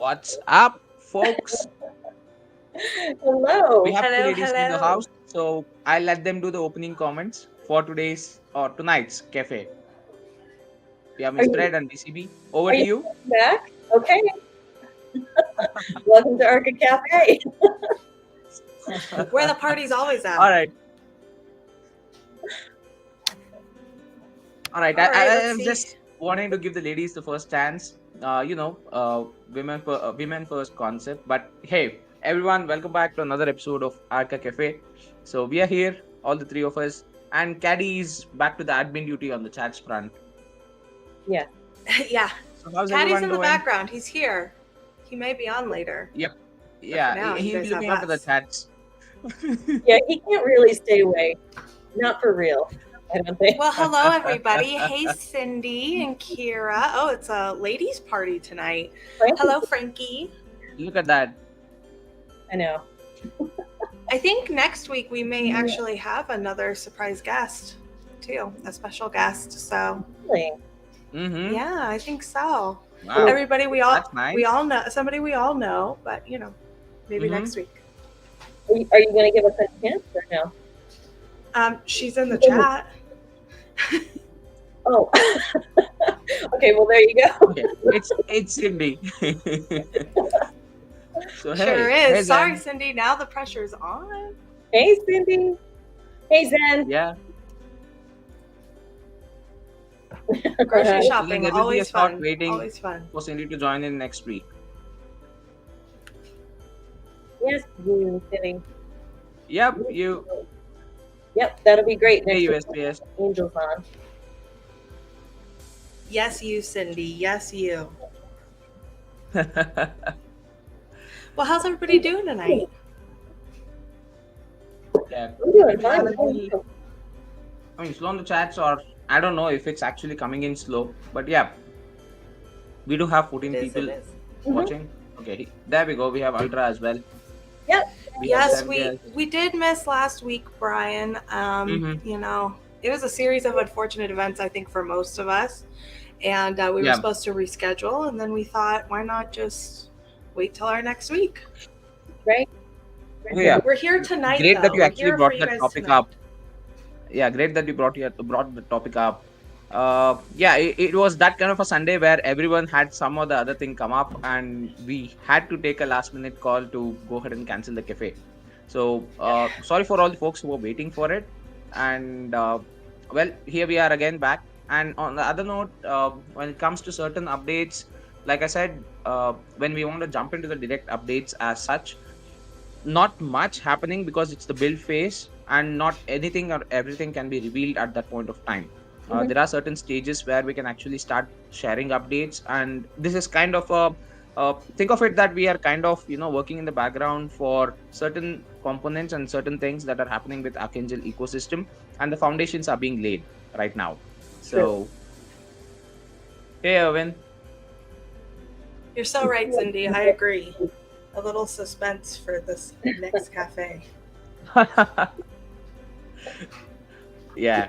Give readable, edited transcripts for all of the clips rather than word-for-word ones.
What's up, folks? We Hello. have two Hello, ladies in the hello. house, so I'll let them do the opening comments for today's or tonight's cafe. We have Are Miss you Bread and BCB. Over are to you you. back? Okay. Welcome to Archa Cafe. Where the party's always All at. right, all right. I, All right, I let's am see. just wanting to give the ladies the first chance. Women first concept. But hey, everyone, welcome back to another episode of Arca Cafe. So we are here, all the three of us, and Caddy is back to the admin duty on the chats front. Yeah. Yeah, So how's Caddy's everyone in the doing? background. He's here. He may be on later, Yep. but for Yeah, now, you he'll guys be have looking after the us. chats. Yeah, he can't really stay away. Not for real. I don't think. Well, hello, everybody. Hey, Cindy and Kira. Oh, it's a ladies' party tonight. Frankie's Hello, Frankie. Look at that. I know. I think next week we may actually have another surprise guest, too, a special guest. So, Really. Mm-hmm. yeah, I think so. Wow, Everybody, that's we nice. all know somebody we all know, but maybe Mm-hmm. next week. Are you going to give us a hint or no? She's in the chat. Oh. Okay. Well, there you go. Okay, it's Cindy. So Sure hey is. Sorry, Zen. Cindy. Now the pressure's on. Hey, Cindy. Hey, Zen. Yeah. Grocery So then shopping, there will be a always slot fun. waiting Always fun. for Cindy to join in next week. Yes, you Cindy. Yep, you. Yep, that'll be great Hey next week. USPS. Angels on. Yes, you, Cindy. Yes, you. Well, how's everybody doing tonight? Yeah. I'm doing People are fine. a little, I mean, slow on the chats, or I don't know if it's actually coming in slow, but yeah, we do have 14 It people is. watching. Okay, there we go. We have Ultra as well. Yep. We have Yes, Sergey. we did miss last week, Brian. Mm-hmm. It was a series of unfortunate events, I think, for most of us. And we were Yeah. supposed to reschedule, and then we thought, why not just wait till our next week? Right. Okay, yeah. We're here tonight, Great that though. you We're actually here for brought you that guys topic tonight. up. Yeah, great that you brought the topic up. Yeah, it was that kind of a Sunday where everyone had some or the other thing come up, and we had to take a last minute call to go ahead and cancel the cafe. So sorry for all the folks who were waiting for it. And well, here we are again back. And on the other note, when it comes to certain updates, like I said, when we want to jump into the direct updates as such, not much happening because it's the build phase, and not anything or everything can be revealed at that point of time. Mhm. There are certain stages where we can actually start sharing updates, and this is kind of a think of it that we are kind of working in the background for certain components and certain things that are happening with Archangel ecosystem, and the foundations are being laid right now. True. So hey Erwin. You're so right, Cindy. I agree. A little suspense for this next cafe. Yeah,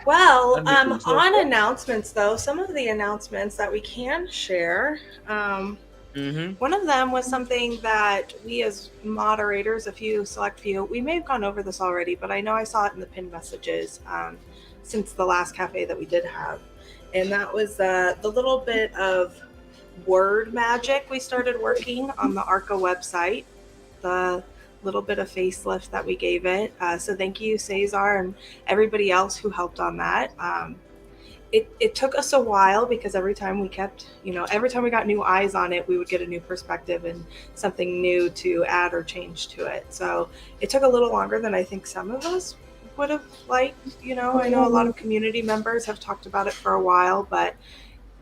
Well, that'd be cool. So on announcements, though, some of the announcements that we can share. mm-hmm. One of them was something that we, as moderators, a few select few, we may have gone over this already, but I know I saw it in the pinned messages since the last cafe that we did have. And that was the little bit of word magic we started working on the Arca website, the little bit of facelift that we gave it. So thank you, Cesar, and everybody else who helped on that. It took us a while because every time we got new eyes on it, we would get a new perspective and something new to add or change to it. So it took a little longer than I think some of us would have liked. I know a lot of community members have talked about it for a while, but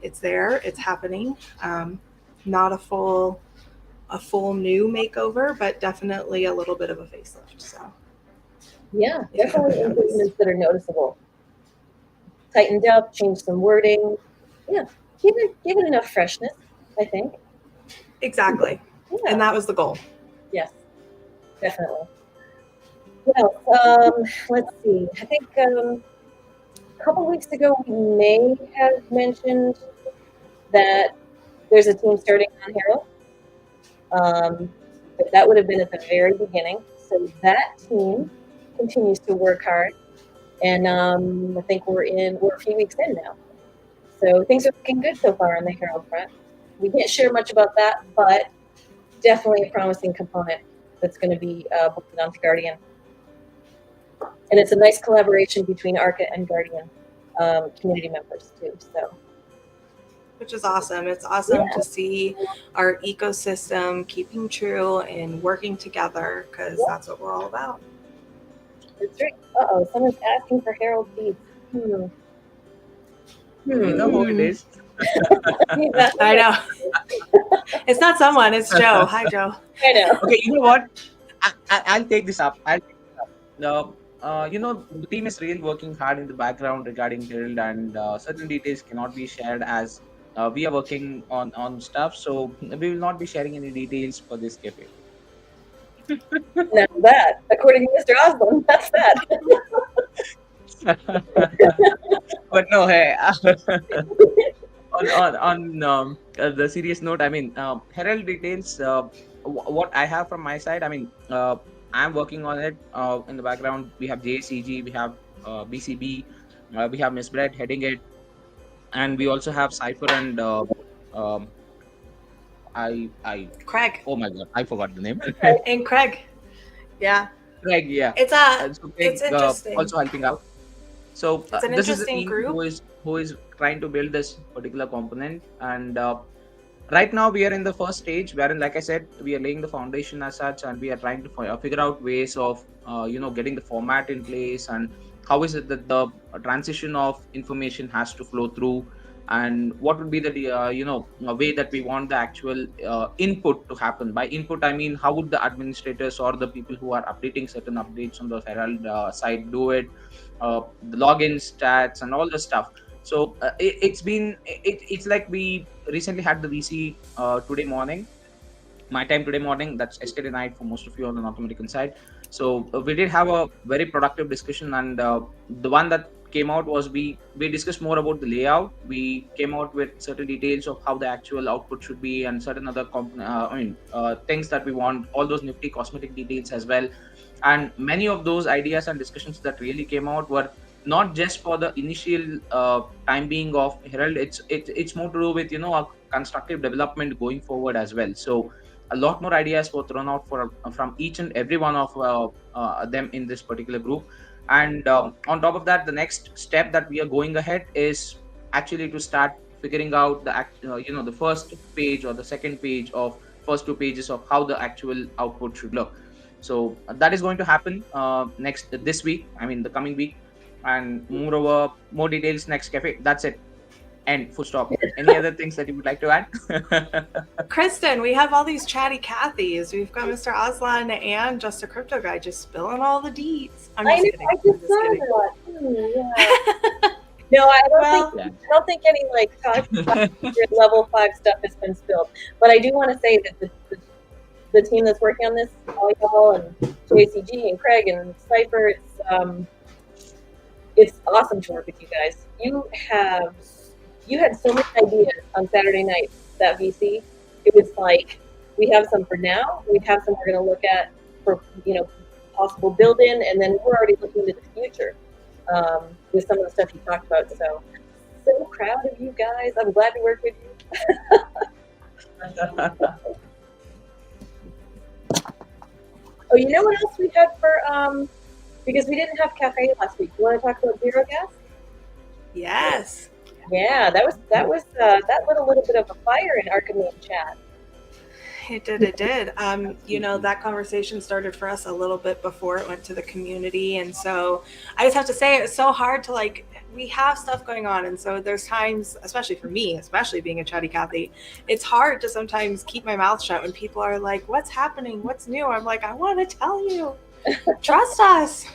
it's there, it's happening. Not a full new makeover, but definitely a little bit of a facelift. So Yeah, if definitely you notice. improvements that are noticeable. Tightened up, changed some wording. Yeah, give it enough freshness, I think. Exactly. Yeah. And that was the goal. Yes, definitely. Well, let's see. I think a couple weeks ago we may have mentioned that There's a team starting on Herald, but that would have been at the very beginning. So that team continues to work hard, and I think we're a few weeks in now. So things are looking good so far on the Herald front. We can't share much about that, but definitely a promising component that's going to be bolted onto Guardian. And it's a nice collaboration between Arca and Guardian community members too. So, which is awesome. It's awesome to see our ecosystem keeping true and working together, because that's what we're all about. That's right. Someone's asking for Herald feeds. You know who it is? I know. It's not someone, it's Joe. Hi, Joe. I know. Okay, you know what? I'll take this up. No, the team is really working hard in the background regarding Herald, and certain details cannot be shared as we are working on stuff. So we will not be sharing any details for this cafe. Now that, according to Mr. Osborne, that's that. But no, hey. On the serious note, I mean, Herald details. What I have from my side, I mean, I'm working on it. In the background, we have JCG, we have BCB, we have Miss Brett heading it, and we also have Cypher and Craig. Oh my god, I forgot the name. And Craig. Yeah. Craig, yeah. It's so Craig, it's interesting. Also helping out. So it's an this is a interesting team group who is trying to build this particular component, and right now we are in the first stage wherein, like I said, we are laying the foundation as such, and we are trying to figure out ways of getting the format in place, and how is it that the transition of information has to flow through, and what would be the way that we want the actual input to happen. By input, I mean how would the administrators or the people who are updating certain updates on the Herald side do it, the login stats and all the stuff. So it's like we recently had the VC today morning, my time today morning. That's yesterday night for most of you on the North American side. So we did have a very productive discussion, and the one that came out was we discussed more about the layout. We came out with certain details of how the actual output should be, and certain other things that we want, all those nifty cosmetic details as well. And many of those ideas and discussions that really came out were not just for the initial time being of Herald. It's more to do with a constructive development going forward as well. So a lot more ideas were thrown out from each and every one of them in this particular group. And on top of that, the next step that we are going ahead is actually to start figuring out the first page or the second page of first two pages of how the actual output should look. So that is going to happen this week, I mean the coming week, and moreover, more details next cafe. That's it. And full stop. Any other things that you would like to add? Kristen, we have all these chatty Cathys. We've got Mr. Aslan and Just a Crypto Guy just spilling all the deets. I'm just kidding. I just saw that. Yeah. No, I don't think any top level 5 stuff has been spilled. But I do want to say that the team that's working on this, Volleyball and JCG and Craig and Cypher, it's awesome to work with you guys. You had so many ideas on Saturday night, that VC. It was like, we have some for now, we have some we're going to look at for possible build-in, and then we're already looking into the future with some of the stuff you talked about. So proud of you guys. I'm glad to work with you. Oh, you know what else we had for because we didn't have cafe last week. You want to talk about Zero Gas? Yes. Yeah, that lit a little bit of a fire in our community chat. It did. That conversation started for us a little bit before it went to the community. And so I just have to say, it's so hard to we have stuff going on. And so there's times, especially for me, especially being a chatty Cathy, it's hard to sometimes keep my mouth shut when people are like, what's happening? What's new? I'm like, I want to tell you, trust us.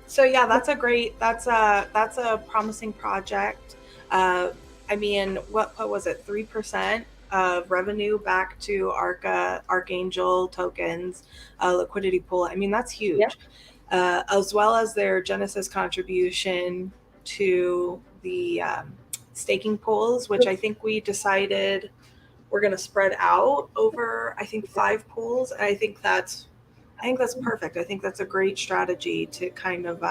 So yeah, that's a promising project. I mean, what was it? 3% of revenue back to Archangel tokens, liquidity pool. I mean, that's huge. Yeah. As well as their Genesis contribution to the staking pools, which I think we decided we're going to spread out over, I think, 5 pools. And I think that's perfect. I think that's a great strategy to kind of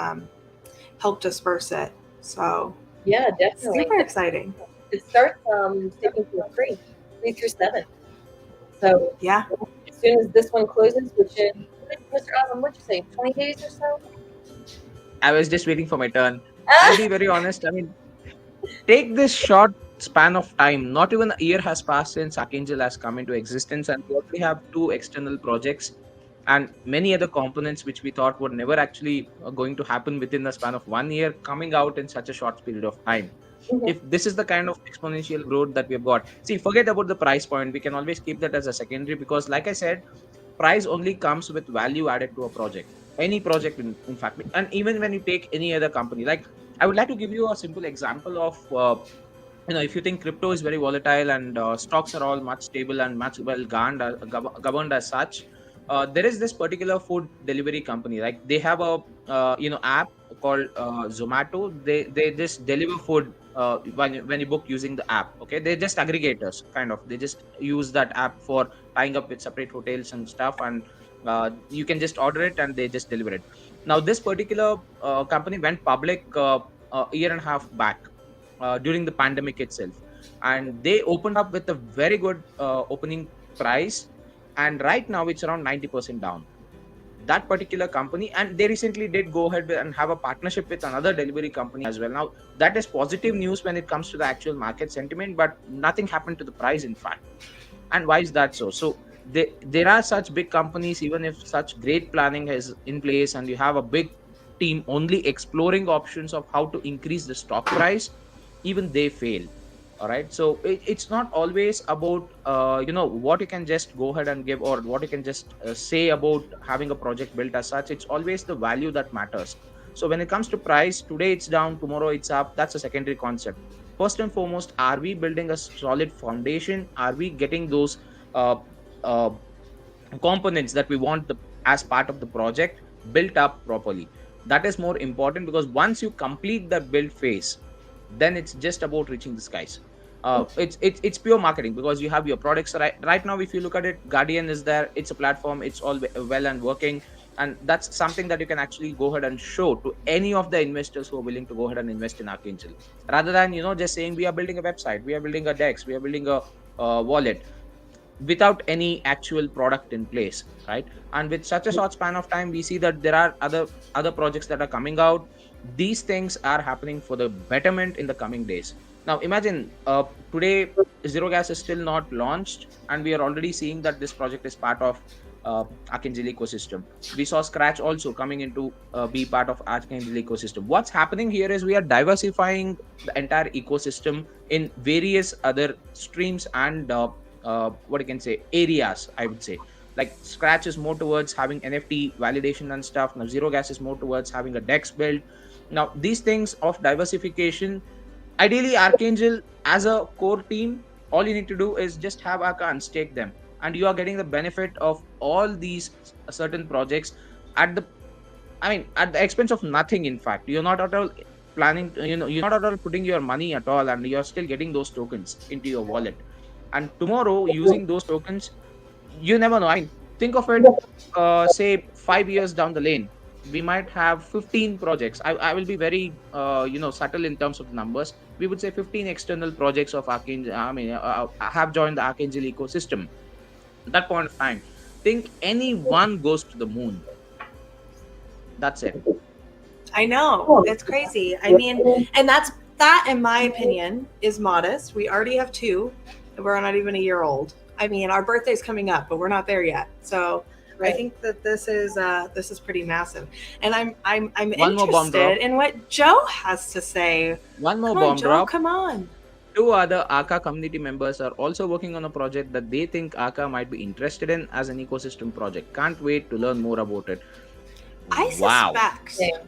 help disperse it. So Yeah, definitely. super exciting. It starts sticking to 3 through 7. So Yeah. as soon as this one closes, which is, Mr. Alvin, what'd you say, 20 days or so? I was just waiting for my turn. I'll be very honest. I mean, take this short span of time. Not even a year has passed since Archangel has come into existence, and we already have 2 external projects and many other components which we thought were never actually going to happen within the span of 1 year coming out in such a short period of time. Mhm. If this is the kind of exponential growth that we've got, see, forget about the price point. We can always keep that as a secondary, because like I said, price only comes with value added to a project, any project in fact. And even when you take any other company, like, I would like to give you a simple example of if you think crypto is very volatile and stocks are all much stable and much well governed as such, there is this particular food delivery company. Like, they have a app called Zomato. They just deliver food when you book using the app. Okay, they're just aggregators, kind of. They just use that app for tying up with separate hotels and stuff, and you can just order it and they just deliver it. Now, this particular company went public a year and a half back, during the pandemic itself, and they opened up with a very good opening price, and right now it's around 90% down, that particular company. And they recently did go ahead and have a partnership with another delivery company as well. Now, that is positive news when it comes to the actual market sentiment, but nothing happened to the price, in fact. And why is that so? So there are such big companies, even if such great planning is in place and you have a big team only exploring options of how to increase the stock price, even they fail. All right, so it's not always about what you can just go ahead and give, or what you can just say about having a project built as such. It's always the value that matters. So when it comes to price, today it's down, tomorrow it's up, that's a secondary concept. First and foremost, are we building a solid foundation? Are we getting those uh, uh, components that we want as part of the project built up properly? That is more important, because once you complete the build phase, then it's just about reaching the skies. It's pure marketing, because you have your products. Right now, if you look at it, Guardian is there, it's a platform, it's all well and working, and that's something that you can actually go ahead and show to any of the investors who are willing to go ahead and invest in Archangel, rather than just saying we are building a website, we are building a dex, we are building a wallet, without any actual product in place, right? And with such a short span of time, we see that there are other projects that are coming out. These things are happening for the betterment in the coming days. Now imagine, today Zero Gas is still not launched, and we are already seeing that this project is part of Archangel ecosystem. We saw Scratch also coming into be part of Archangel ecosystem. What's happening here is we are diversifying the entire ecosystem in various other streams and what you can say, areas, I would say. Like, Scratch is more towards having NFT validation and stuff. Now Zero Gas is more towards having a dex build. Now these things of diversification, ideally Archangel as a core team, all you need to do is just have Arca and stake them, and you are getting the benefit of all these certain projects at the at the expense of nothing. In fact, you're not at all planning you're not at all putting your money at all, and you're still getting those tokens into your wallet. And tomorrow, using those tokens, you never know. Think of it, say 5 years down the lane, we might have 15 projects. I will be very subtle in terms of numbers. We would say 15 external projects of Archangel, have joined the Archangel ecosystem. At that point of time, think any one goes to the moon. That's it. I know, it's crazy. I mean, and that, in my opinion, is modest. We already have 2, and we're not even a year old. I mean, our birthday's coming up, but we're not there yet. So I think that this is pretty massive, and I'm One more bomb drop. interested in what Joe has to say. One more Come bomb on, Joe, drop. come on. 2 other Arca community members are also working on a project that they think Arca might be interested in as an ecosystem project. Can't wait to learn more about it. Wow.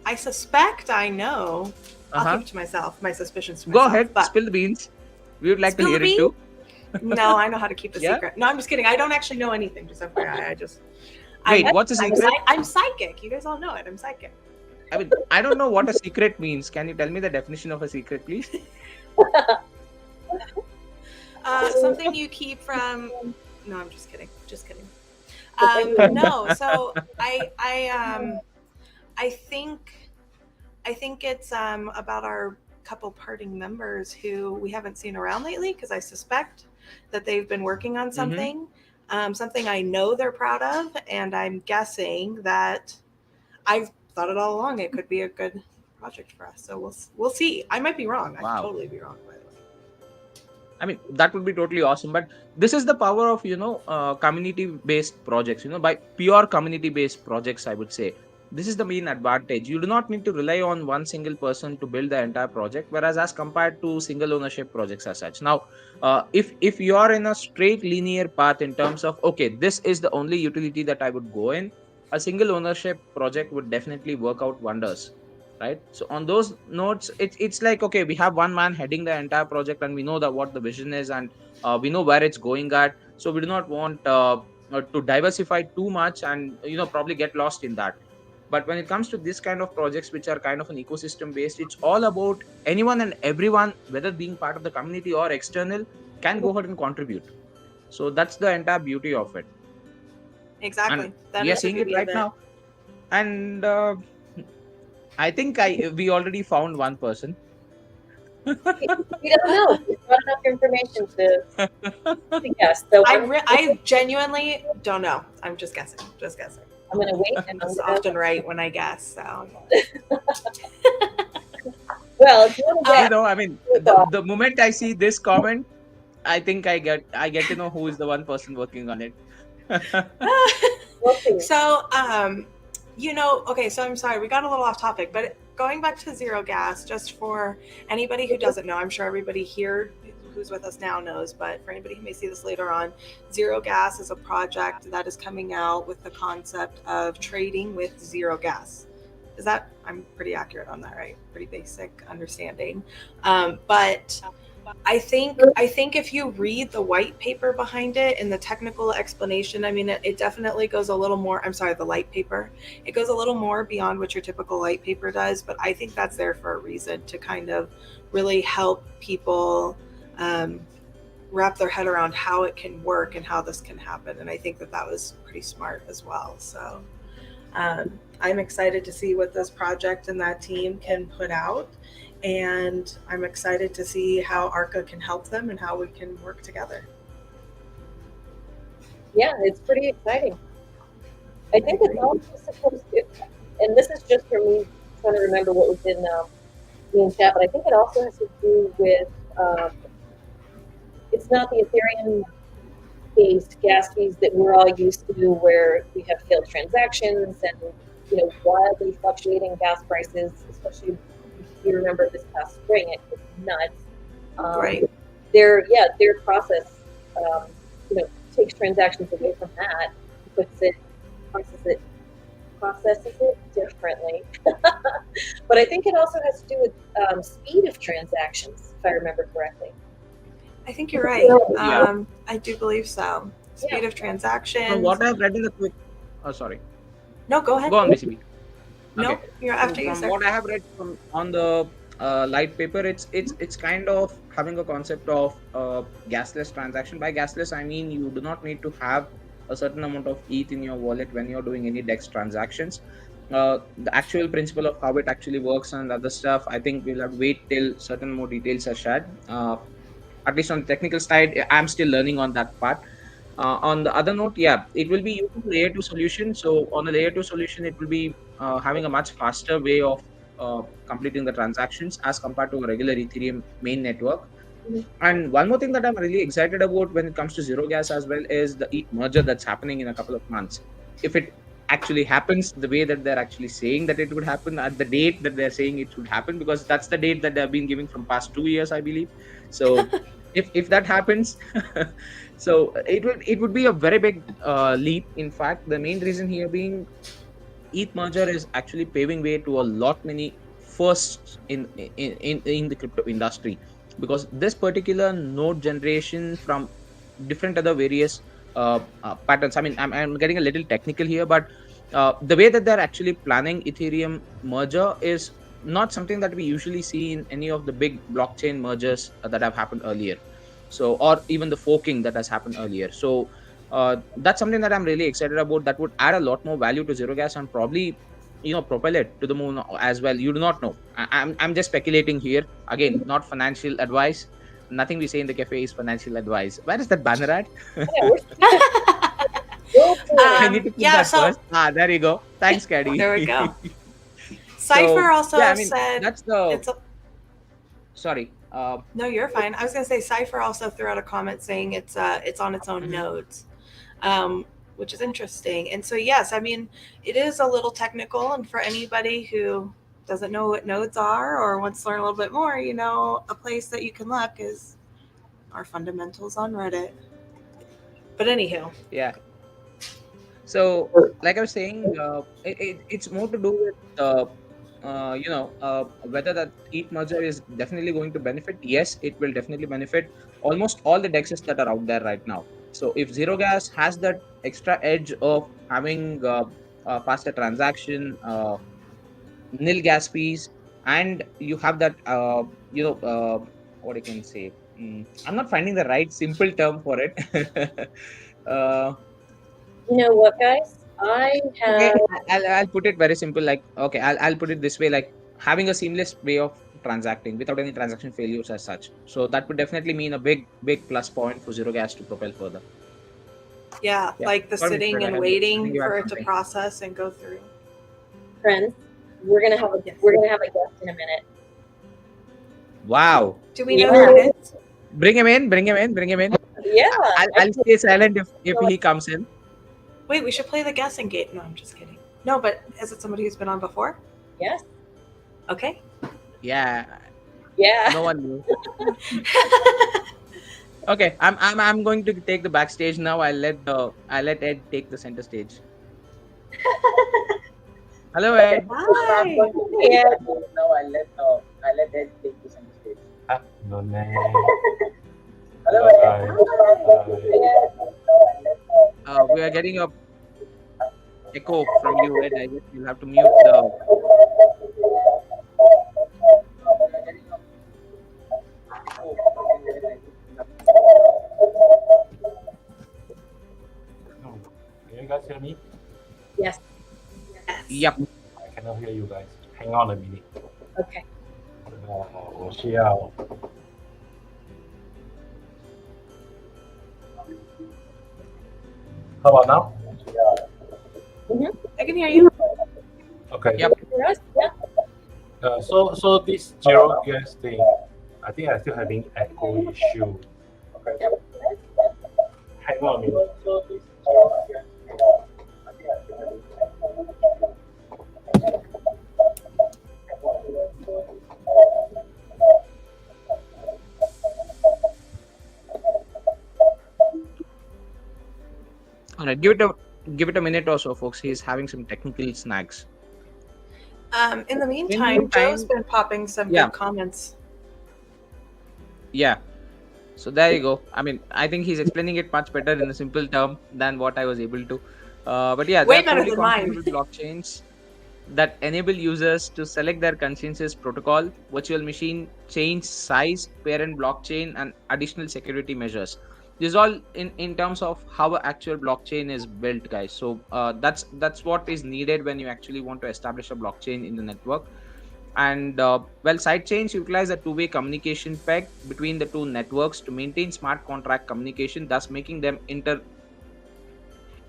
I suspect I know. I'll keep it to myself, my suspicions to myself. Go ahead, but spill the beans. We would like to Spill hear the it too. no, I know how to keep a Yeah? secret. No, I'm just kidding. I don't actually know anything. Just FYI, Wait, what's the secret? I'm psychic. You guys all know it. I'm psychic. I mean, I don't know what a secret means. Can you tell me the definition of a secret, please? Something you keep from. No, I'm just kidding. Just kidding. Okay. No, so I think it's about our couple parting members who we haven't seen around lately, because I suspect that they've been working on something, something I know they're proud of, and I'm guessing that I've thought it all along. It could be a good project for us. So we'll see. I might be wrong. I could Wow. totally be wrong, by the way. I mean, that would be totally awesome. But this is the power of, community-based projects, by pure community-based projects, I would say. This is the main advantage. You do not need to rely on one single person to build the entire project, whereas as compared to single ownership projects as such. Now, if you are in a straight linear path in terms of, okay, this is the only utility that I would go in, a single ownership project would definitely work out wonders. Right, so on those notes, it's like, okay, we have one man heading the entire project, and we know that what the vision is, and we know where it's going at. So we do not want to diversify too much, and probably get lost in that. But when it comes to this kind of projects, which are kind of an ecosystem based, it's all about anyone and everyone, whether being part of the community or external, can go ahead and contribute. So that's the entire beauty of it. Exactly. And That we are is the seeing it beauty of right it. now. And I think we already found one person. We don't know. There's not enough information to guess. So I genuinely don't know. I'm just guessing. Just guessing. I'm going to wait. I'm often right when I guess. So. Well, if you want to guess, I mean, the moment I see this comment, I think I get to know who is the one person working on it. we'll see. So, okay, so I'm sorry, we got a little off topic, but going back to Zero Gas, just for anybody who doesn't know, I'm sure everybody here who's with us now knows, but for anybody who may see this later on, Zero Gas is a project that is coming out with the concept of trading with zero gas. Is that, I'm pretty accurate on that, right? Pretty basic understanding. But I think if you read the white paper behind it and the technical explanation, I mean, it definitely goes a little more. I'm sorry, the light paper. It goes a little more beyond what your typical light paper does, but I think that's there for a reason, to kind of really help people wrap their head around how it can work and how this can happen. And I think that was pretty smart as well. So I'm excited to see what this project and that team can put out. And I'm excited to see how Archa can help them and how we can work together. Yeah, it's pretty exciting. I think it's also supposed to, and this is just for me trying to remember what was in the chat, but I think it also has to do with, it's not the Ethereum-based gas fees that we're all used to, where we have failed transactions and wildly fluctuating gas prices, especially. You remember this past spring, it was nuts. Right. Their process, takes transactions away from that, processes it differently. But I think it also has to do with speed of transactions, if I remember correctly. I think you're right. Yeah. I do believe so. Speed of transactions. From what I've read in the quick, sorry. No, go ahead. Go on, BCB. No, Okay. you're after So you, from sir. what I have read on the light paper, it's kind of having a concept of gasless transaction. By gasless, I mean you do not need to have a certain amount of ETH in your wallet when you're doing any DEX transactions. The actual principle of how it actually works and other stuff, I think we'll have to wait till certain more details are shared. At least on the technical side, I'm still learning on that part. On the other note, yeah, it will be using layer 2 solution. So on a layer 2 solution, it will be having a much faster way of completing the transactions as compared to a regular Ethereum main network. And one more thing that I'm really excited about when it comes to zero gas as well is the ETH merger that's happening in a couple of months. If it actually happens the way that they're actually saying that it would happen at the date that they're saying it should happen, because that's the date that they've been giving from past 2 years, I believe. So if that happens, so it would be a very big leap. In fact, the main reason here being ETH merger is actually paving way to a lot many firsts in the crypto industry, because this particular node generation from different other various patterns. I mean, I'm getting a little technical here, but The way that they're actually planning Ethereum merger is not something that we usually see in any of the big blockchain mergers that have happened earlier. So, or even the forking that has happened earlier. So, that's something that I'm really excited about. That would add a lot more value to zero gas and probably, propel it to the moon as well. You do not know. I'm just speculating here. Again, not financial advice. Nothing we say in the cafe is financial advice. Where is that banner at? Yeah, we'll I need to put Yeah, that so first. There you go. Thanks, Caddy. there we go. So Cypher yeah, also I mean said that's the it's a, sorry. no, you're fine. I was gonna say Cypher also threw out a comment saying it's on its own Mhm. nodes, which is interesting. And so yes, I mean it is a little technical, and for anybody who doesn't know what nodes are or wants to learn a little bit more, a place that you can look is our fundamentals on Reddit. But anywho, Yeah. So like I was saying, it's more to do with whether that ETH merger is definitely going to benefit. Yes, it will definitely benefit almost all the dexes that are out there right now. So if zero gas has that extra edge of having faster transaction, nil gas fees, and you have that what I can say. I'm not finding the right simple term for it. uh, You know what, guys? I okay, have. I'll put it very simple. Like okay, I'll put it this way. Like having a seamless way of transacting without any transaction failures as such. So that would definitely mean a big plus point for zero gas to propel further. yeah, Yeah, like the got me sitting excited. and I think waiting you had for it to something. process and go through. Friends, we're gonna have a Yes. guest in a minute. Wow. Do we know Yeah. who it is? Bring him in. Bring him in. Bring him in. Yeah. I'll stay silent if he comes in. Wait, we should play the guessing game. No, I'm just kidding. No, but is it somebody who's been on before? Yes. Okay. Yeah. Yeah. No one knew. Okay, I'm going to take the backstage now. I'll let Ed take the center stage. Hello, Ed. Hi. Yeah. Now I'll let Ed take the center stage. No name. Hello, Bye. Ed. We are getting a echo from you, Ed. I guess you'll have to mute the. Can you guys hear me? Yes. Yep. I cannot hear you guys. Hang on a minute. Okay. 我需要 How about now? I can hear you. Okay. Yep. For us, yeah. So this zero gas thing, I think I'm still having echo issue. Hang on a minute. All right, give it a minute or so, folks. He's having some technical snags. In the meantime, Joe's been popping some Yeah. good comments. Yeah. So there you go. I mean, I think he's explaining it much better in a simple term than what I was able to. But yeah, Way there are better fully than mine. configurable blockchains that enable users to select their consensus protocol, virtual machine, change size, parent blockchain, and additional security measures. This is all in terms of how an actual blockchain is built, guys. So that's what is needed when you actually want to establish a blockchain in the network. And sidechains utilize a two-way communication peg between the two networks to maintain smart contract communication, thus making them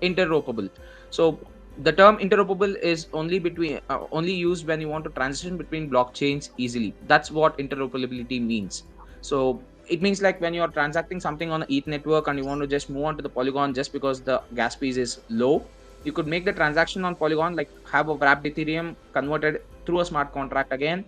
interoperable. So the term interoperable is only used when you want to transition between blockchains easily. That's what interoperability means. So it means like when you're transacting something on an ETH network and you want to just move on to the Polygon just because the gas fees is low, you could make the transaction on Polygon, like have a wrapped Ethereum converted through a smart contract again,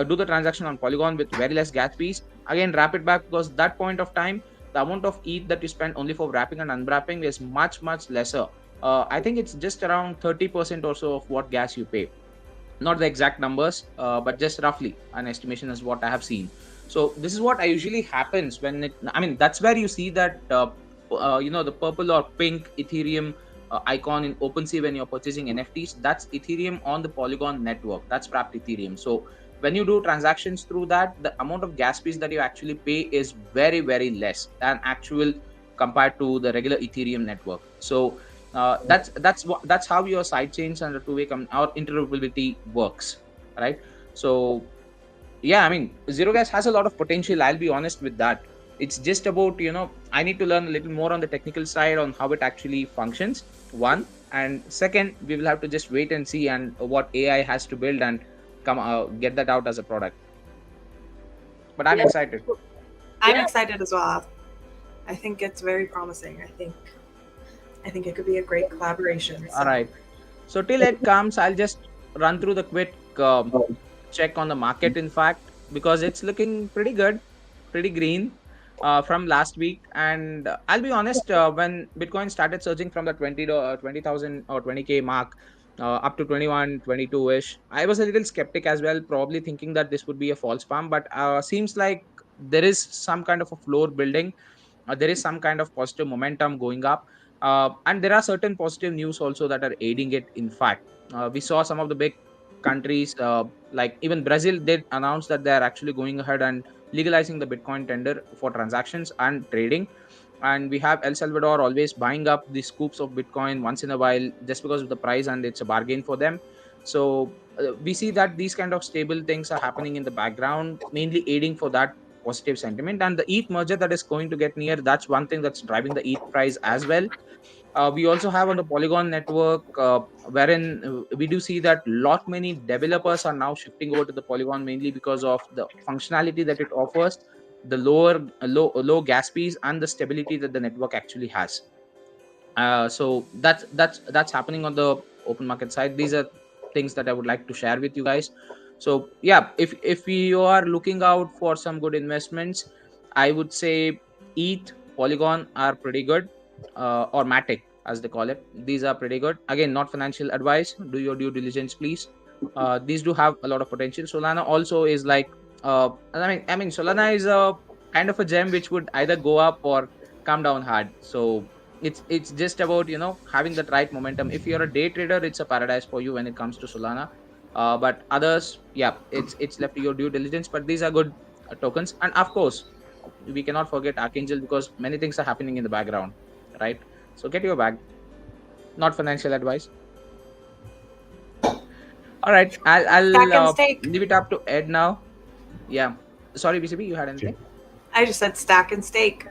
do the transaction on Polygon with very less gas fees, again wrap it back, because that point of time the amount of ETH that you spend only for wrapping and unwrapping is much lesser. I think it's just around 30% or so of what gas you pay. Not the exact numbers, but just roughly an estimation is what I have seen. So this is what usually happens when that's where you see that the purple or pink Ethereum icon in OpenSea when you're purchasing NFTs, that's Ethereum on the Polygon network. That's wrapped Ethereum. So when you do transactions through that, the amount of gas fees that you actually pay is very, very less than actual compared to the regular Ethereum network. So that's how your side chains and the two-way or interoperability works, right? So yeah, I mean, zero gas has a lot of potential. I'll be honest with that. It's just about, I need to learn a little more on the technical side on how it actually functions. One, and second, we will have to just wait and see and what AI has to build and get that out as a product. But I'm excited. I'm Yeah. excited as well. I think it's very promising. I think it could be a great collaboration. So. All right. So till it comes, I'll just run through the quick check on the market, in fact, because it's looking pretty good, pretty green from last week. And I'll be honest, when Bitcoin started surging from the 20,000 or 20K mark up to 21, 22-ish, I was a little skeptic as well, probably thinking that this would be a false palm, but seems like there is some kind of a floor building. There is some kind of positive momentum going up. And there are certain positive news also that are aiding it. In fact, we saw some of the big countries, like even Brazil did announce that they are actually going ahead and legalizing the Bitcoin tender for transactions and trading. And we have El Salvador always buying up the scoops of Bitcoin once in a while just because of the price, and it's a bargain for them. So we see that these kind of stable things are happening in the background, mainly aiding for that positive sentiment. And the ETH merger that is going to get near, that's one thing that's driving the ETH price as well. We also have on the Polygon network, wherein we do see that lot many developers are now shifting over to the Polygon, mainly because of the functionality that it offers, the low gas fees, and the stability that the network actually has. So that's happening on the open market side. These are things that I would like to share with you guys. So yeah, if you are looking out for some good investments, I would say ETH, Polygon are pretty good, or Matic as they call it. These are pretty good. Again, not financial advice. Do your due diligence, please. These do have a lot of potential. Solana also is like, I mean, Solana is a kind of a gem which would either go up or come down hard. So it's just about having that right momentum. If you're a day trader, it's a paradise for you when it comes to Solana. But others, yeah, it's left to your due diligence. But these are good tokens, and of course, we cannot forget Archangel, because many things are happening in the background, right? So get your bag. Not financial advice. All right, Stack and I'll stake. leave it up to Ed now. Yeah, sorry, BCB, you had anything? I just said stack and stake.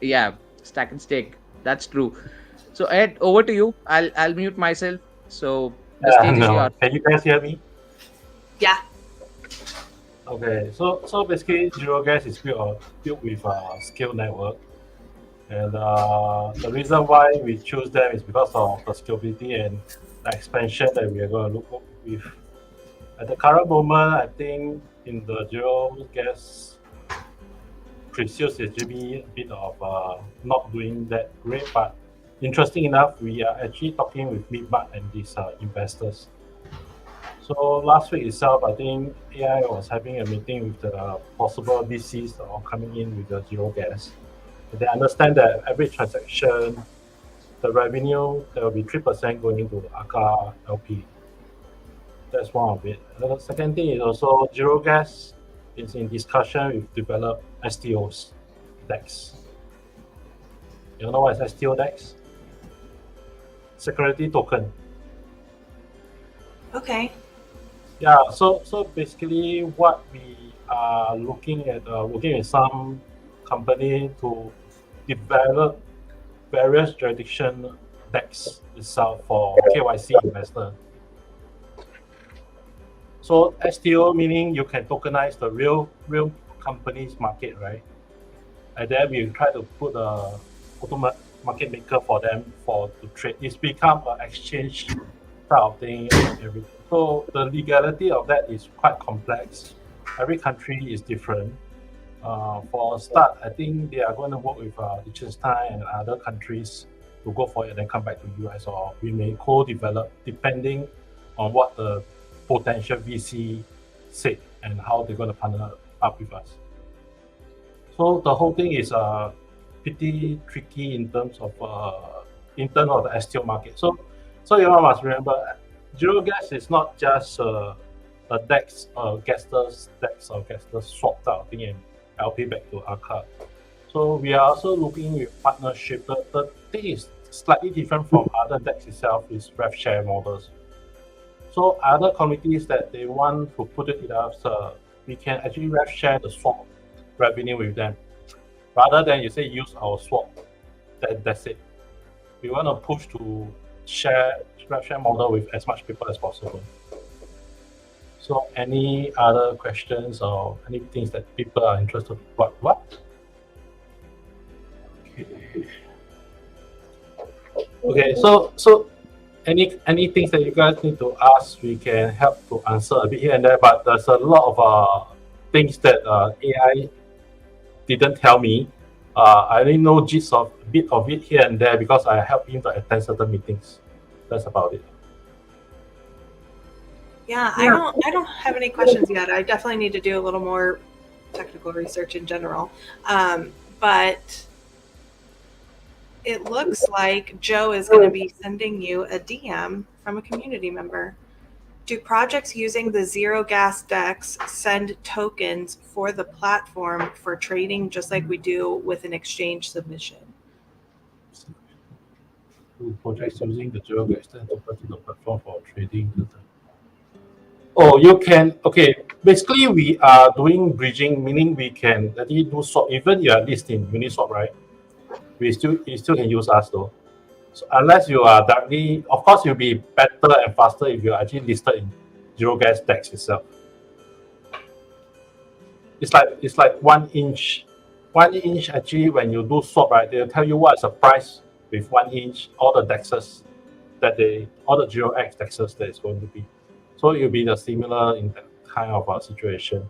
Yeah, stack and stake. That's true. So Ed, over to you. I'll mute myself. So the stage is yours. Can you guys hear me? Yeah. Okay, so basically, Zero Gas is built with a scale network, and the reason why we choose them is because of the scalability and the expansion that we are going to look with. At the current moment, I think in the Zero Gas pre-sales is maybe a bit of not doing that great, but interesting enough, we are actually talking with Midmart and these investors. So last week itself, I think AI was having a meeting with the possible VCs that are coming in with the Zero Gas. They understand that every transaction, the revenue, there will be 3% going into Archa LP. That's one of it. The second thing is also Zero Gas is in discussion with developed STOs DEX. You know what is STO DEX? Security token. Okay. Yeah, so basically what we are looking at, working with some company to develop various jurisdiction DEX itself for KYC investor. So STO meaning you can tokenize the real company's market, right? And then we try to put a automatic market maker for them to trade. It's become an exchange type of thing and everything. So the legality of that is quite complex. Every country is different. For a start, I think they are going to work with Liechtenstein and other countries to go for it and then come back to US, or we may co-develop depending on what the potential VC said and how they're going to partner up with us. So the whole thing is pretty tricky in terms of in terms of the STO market. So you all must remember, zero gas is not just a DEX, gasless DEX or gasless swap type of thing and LP back to Arca. So we are also looking with partnership. The thing is slightly different from other DEX itself is rev share models. So other communities that they want to put it in us, we can actually rev share the swap revenue with them, rather than you say use our swap. That's it. We want to push to share rev share model with as much people as possible. So any other questions or any things that people are interested? What? Okay, so any things that you guys need to ask, we can help to answer a bit here and there. But there's a lot of things that AI didn't tell me. I only know gist of a bit of it here and there because I help him to attend certain meetings. That's about it. Yeah, I don't have any questions yet. I definitely need to do a little more technical research in general. But it looks like Joe is going to be sending you a DM from a community member. Do projects using the Zero Gas DEX send tokens for the platform for trading just like we do with an exchange submission? Do projects using the zero gas to the platform for trading? Oh, you can. Okay, basically we are doing bridging, meaning we can actually do swap. Even you are listed in Uniswap, right? You still can use us though. So unless you are directly, of course, you'll be better and faster if you're actually listed in zero gas DEX itself. It's like 1 inch. 1 inch actually, when you do swap, right, they'll tell you what's the price with 1 inch, all the DEXs all the 0x DEXs that it's going to be. So it'll be the similar in that kind of a situation.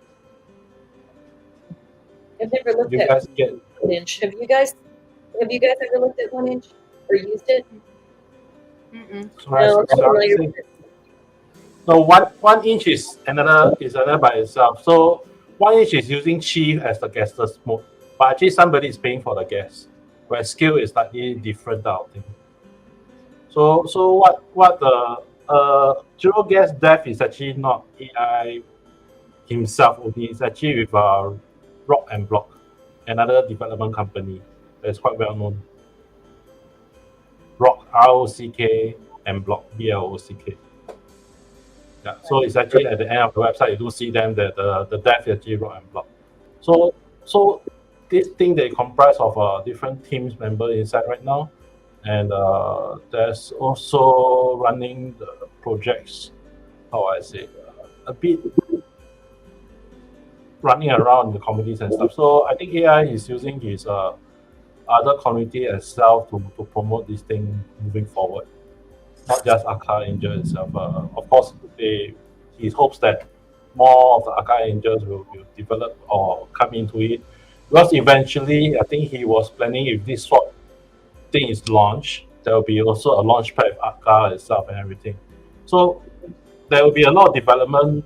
I've never looked You at guys get 1 inch. Have you guys ever looked at 1 inch or used it? Mm-mm. No, I'm not familiar sorry, with it. no, 1 inch is another by itself. So 1 inch is using Qi as the gasless mode, but actually somebody is paying for the gas, where scale is slightly different out thing. So what the zero gas dev is actually not AI himself only. It's actually with Rock and Block, another development company that's quite well known. Rock, ROCK, and Block, BLOCK. Yeah, so it's actually at the end of the website you do see them that the dev is actually Rock and Block. So this thing they comprise of different teams member inside right now, and there's also running the projects. How I say, a bit running around the communities and stuff. So I think AI is using his other community itself to promote this thing moving forward. Not just Arca Angel itself. Of course, he hopes that more of the Arca Angels will develop or come into it. Because eventually, I think he was planning if this swap thing is launched, there will be also a launch pad with Arca itself and everything. So there will be a lot of development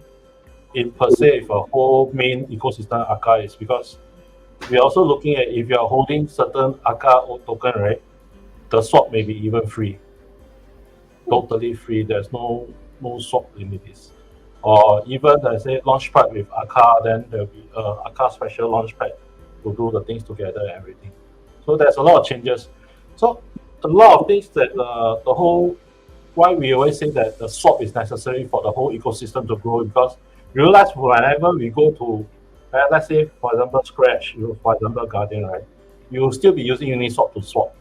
in per se for whole main ecosystem Arca is because we're also looking at if you're holding certain Arca token, right, the swap may be even free. Totally free. There's no swap limits. Or even let's say launchpad with Arca, then there'll be a Arca special launchpad to do the things together and everything. So there's a lot of changes. So a lot of things that the whole why we always say that the swap is necessary for the whole ecosystem to grow because you realize whenever we go to let's say for example Scratch, for example Guardian, right, you will still be using Uniswap to swap.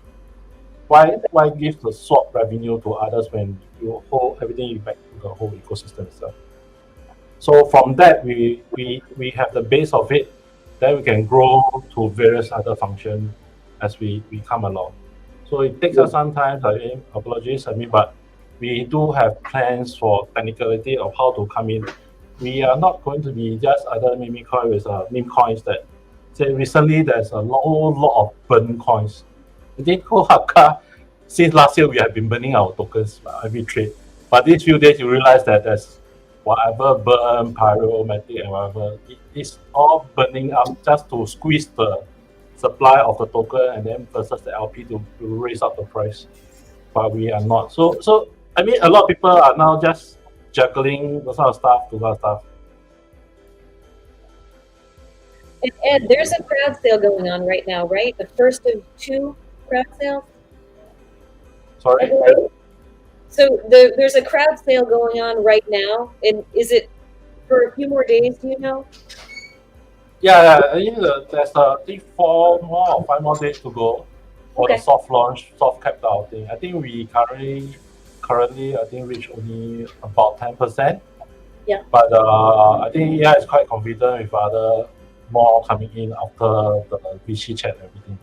Why give the swap revenue to others when you hold everything back to the whole ecosystem itself? So from that we have the base of it, then we can grow to various other functions as we come along. So it takes us some time, apologies, but we do have plans for technicality of how to come in. We are not going to be just other meme coin with meme coins that say recently there's a whole lot of burn coins. I think since last year we have been burning our tokens every trade. But these few days you realize that there's whatever burn, pyromatic and whatever, it's all burning up just to squeeze the supply of the token and then versus the LP to raise up the price. but we are not. So I mean, a lot of people are now just juggling those sort of stuff to that stuff. And Ed, there's a crowd sale going on right now, right? The first of 2 crowd sales. Sorry. So there's a crowd sale going on right now, and is it for a few more days? Do you know? Yeah, I think there's I think 4 more or 5 more days to go for the Okay. soft launch, soft capital thing. I think we currently I think reach only about 10%. Yeah. But I think is quite confident with other more coming in after the VC chat and everything.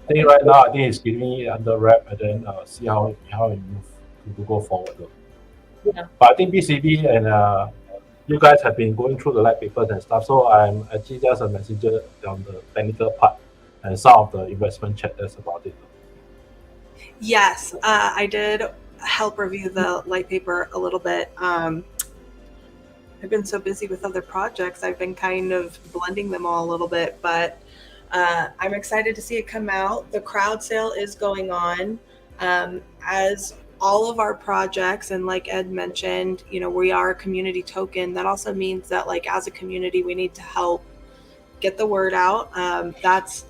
I think right now it's giving it under wrap and then see how it moves to go forward though. Yeah. But I think BCB and you guys have been going through the light papers and stuff, so I'm actually just a messenger on the technical part and some of the investment chat. That's about it. Yes, I did help review the light paper a little bit. I've been so busy with other projects, I've been kind of blending them all a little bit, but I'm excited to see it come out. The crowd sale is going on as all of our projects, and like Ed mentioned, we are a community token. That also means that as a community, we need to help get the word out. That's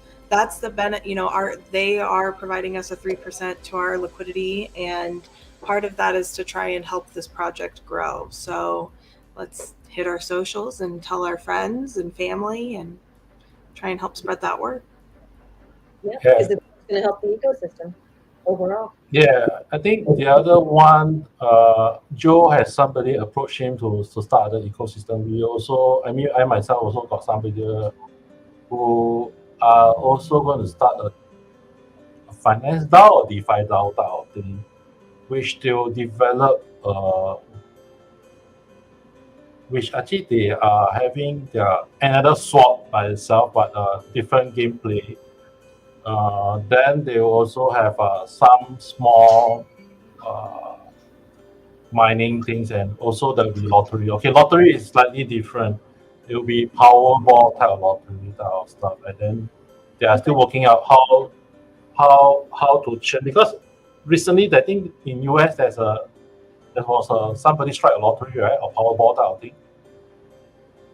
the benefit. They are providing us a 3% to our liquidity, and part of that is to try and help this project grow. So let's hit our socials and tell our friends and family and try and help spread that word. Yeah, because it's going to help the ecosystem overall. Yeah, I think the other one, Joe has somebody approach him to start the ecosystem. We also, I myself also got somebody who are also going to start a finance DAO or DeFi DAO thing, which they will develop, which actually they are having their another swap by itself, but different gameplay. Then they will also have some small mining things, and also there will be lottery. Okay, lottery is slightly different. It will be Powerball type of lottery type of stuff, and then they are still working out how to change, because recently I think in US there was somebody strike a lottery, right, or Powerball type of thing,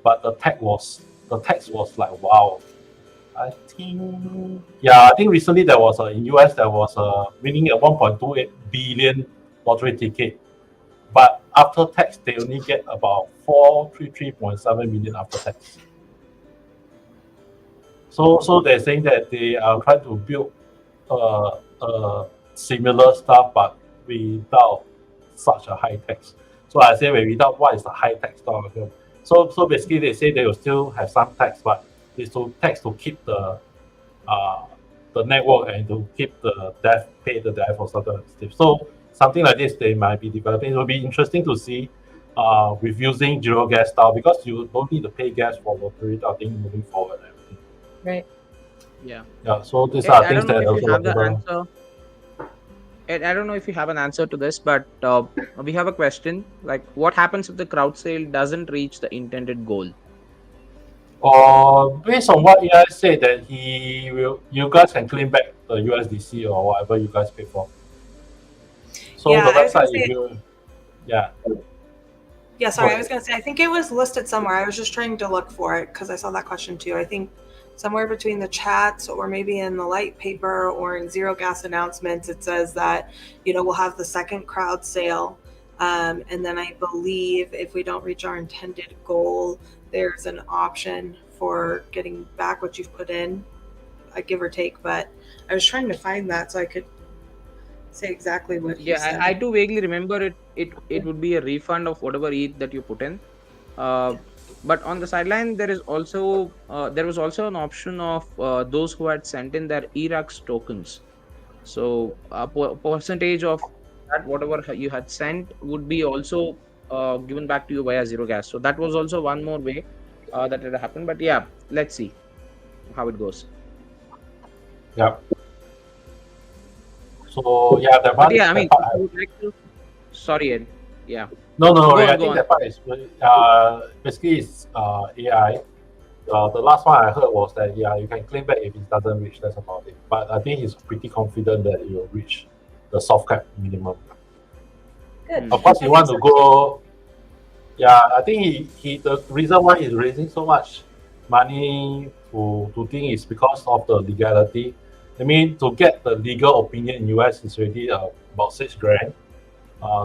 but the tax was like, wow. I think recently there was in US there was winning a 1.28 billion lottery ticket, but after tax they only get about 433.7 million after tax. So they're saying that they are trying to build similar stuff but without such a high tax. So I say, without, what is the high tax stuff? So basically they say they will still have some tax, but it's to tax to keep the network and to keep the pay the dev or certain stuff. So something like this they might be developing. It will be interesting to see with using zero gas style, because you don't need to pay gas for lottery, I think, moving forward and everything. Right. Yeah. Yeah. So these are things that I don't know if you also have the answer. Ed, I don't know if you have an answer to this, but we have a question. Like, what happens if the crowd sale doesn't reach the intended goal? Based on what AI said, that you guys can claim back the USDC or whatever you guys pay for. So Yeah, the I was gonna website, say- Yeah, sorry, I was going to say, I think it was listed somewhere. I was just trying to look for it because I saw that question too. I think somewhere between the chats or maybe in the light paper or in Zero Gas announcements, it says that, we'll have the second crowd sale. And then I believe if we don't reach our intended goal, there's an option for getting back what you've put in, give or take. But I was trying to find that so I could say exactly what he said. I do vaguely remember it would be a refund of whatever ETH that you put in. But on the sideline, there was also an option of those who had sent in their ERAX tokens. So a percentage of that, whatever you had sent, would be also given back to you via Zero Gas. So that was also one more way that it happened. But yeah, let's see how it goes. Yeah. So yeah, that one. But yeah, I mean, part, I would like to. Sorry, Ed. Yeah. No, Go I on, think that part is basically it's AI. The last one I heard was that you can claim back if it doesn't reach. That's about it. But I think he's pretty confident that it will reach the soft cap minimum. Good. Of course, you want to go. Yeah, I think the reason why he's raising so much money to think is because of the legality. I mean, to get the legal opinion in US is already about $6,000.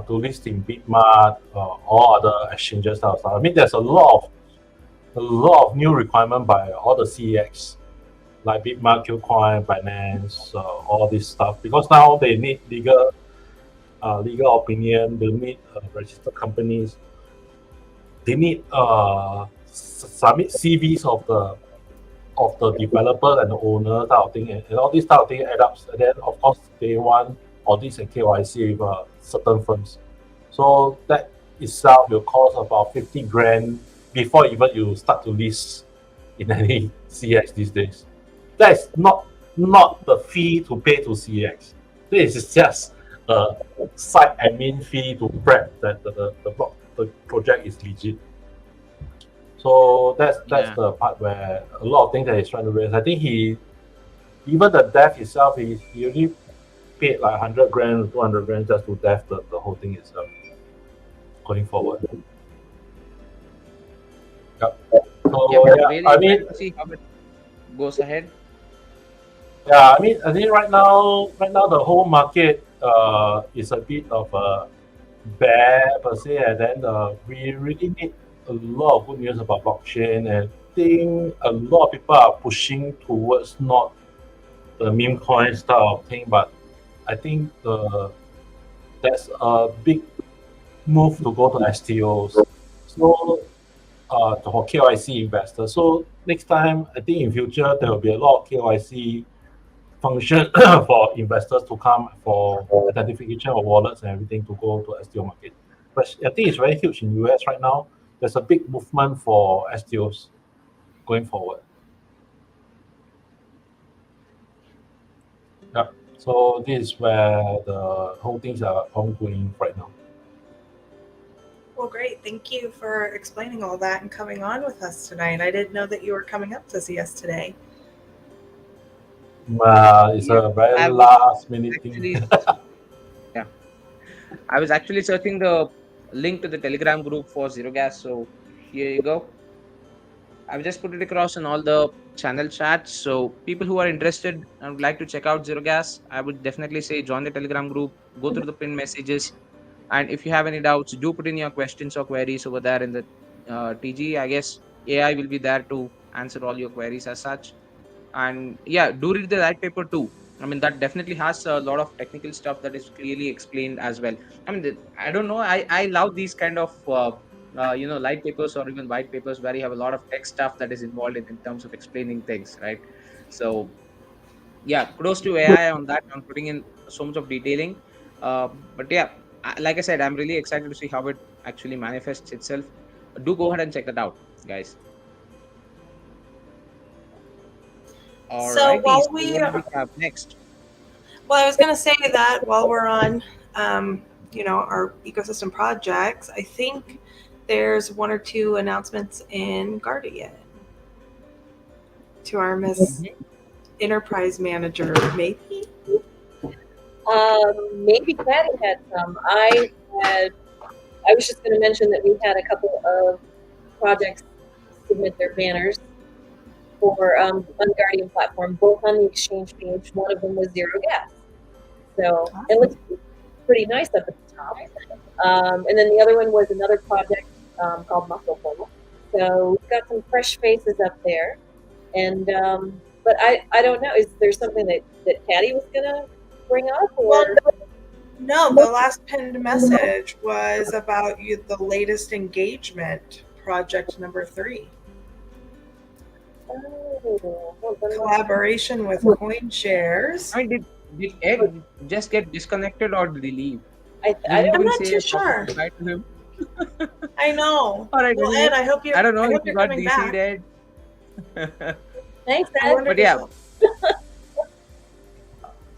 To list in Bitmart, all other exchanges stuff. I mean, there's a lot of new requirement by all the CEX like Bitmart, Qcoin, Binance, all this stuff because now they need legal opinion. They need registered companies. They need submit CVs of the developer and the owner type of thing, and all this type of thing add up. And then of course they want audits and KYC with certain firms. So that itself will cost about $50,000 before even you start to list in any CX these days. That is not the fee to pay to CX. This is just a site admin fee to prep that the project is legit. So that's Yeah. the part where a lot of things that he's trying to raise. I think even the dev itself, he only paid like $100,000 or $200,000 just to dev the whole thing itself. Going forward. Yep. So Yeah, but yeah, really I excited mean, to see how it goes ahead. yeah, I think right now the whole market is a bit of a bear per se, and then we really need a lot of good news about blockchain, and I think a lot of people are pushing towards not the meme coin style of thing, but I think there's a big move to go to STOs. So for KYC investors. So next time, I think in future there will be a lot of KYC function for investors to come for identification of wallets and everything to go to STO market. But I think it's very huge in US right now. There's a big movement for STOs going forward. Yeah. So this is where the whole things are ongoing right now. Well, great. Thank you for explaining all that and coming on with us tonight. I didn't know that you were coming up to see us today. It's Yeah, a very I was last minute thing. actually, yeah, I was actually searching the link to the Telegram group for Zero Gas. So here you go. I've just put it across in all the channel chats. So people who are interested and would like to check out Zero Gas, I would definitely say join the Telegram group, go through the pinned messages, and if you have any doubts, do put in your questions or queries over there in the TG. I guess AI will be there to answer all your queries as such. And yeah, do read the white paper too. I mean, that definitely has a lot of technical stuff that is clearly explained as well. I mean, I don't know, I love these kind of light papers or even white papers where you have a lot of tech stuff that is involved in terms of explaining things, right? So yeah, kudos to AI on that, on putting in so much of detailing. But yeah, like I said, I'm really excited to see how it actually manifests itself. Do go ahead and check that out, guys. So Alrighty, while so we what do we have next? Well, I was going to say that while we're on, our ecosystem projects, I think there's one or two announcements in Guardian to our Miss Mhm. Enterprise Manager, maybe. Maybe Patty had some. I was just going to mention that we had a couple of projects submit their banners for on the Guardian platform, both on the exchange page. One of them was Zero Gas, so it looks pretty nice up at the top. And then the other one was another project called Muscle Pull. So we've got some fresh faces up there, and but I don't know. Is there something that Patty was gonna bring up, or? No, the last pinned message was about the latest engagement, project number 3. Collaboration with CoinShares. I mean, did Ed just get disconnected or did he leave? Did I'm anybody not say too a proper sure. goodbye to him? I know. All right, Well, anyway, Ed, I hope I don't know if you're you got coming DC'd, back. Ed. Thanks, I Ed. wonder But if yeah, you'll-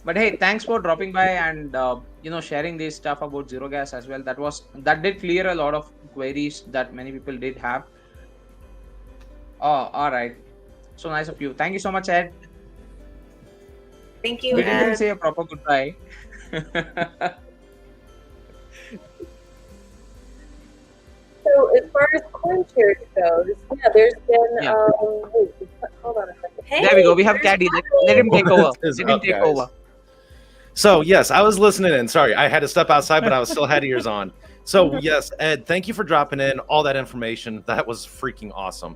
but hey, thanks for dropping by and sharing this stuff about Zero Gas as well. That did clear a lot of queries that many people did have. Oh, all right. So nice of you. Thank you so much, Ed. Thank you, You didn't even Ed. say a proper goodbye. So as far as coin shares goes, yeah, there's been Yeah. wait, hold on a second. Hey, There we go. We have there's Caddy. Let him take over. What is Let him up, take guys? over. So yes, I was listening in. Sorry, I had to step outside, but I was still had ears on. So yes, Ed, thank you for dropping in all that information. That was freaking awesome.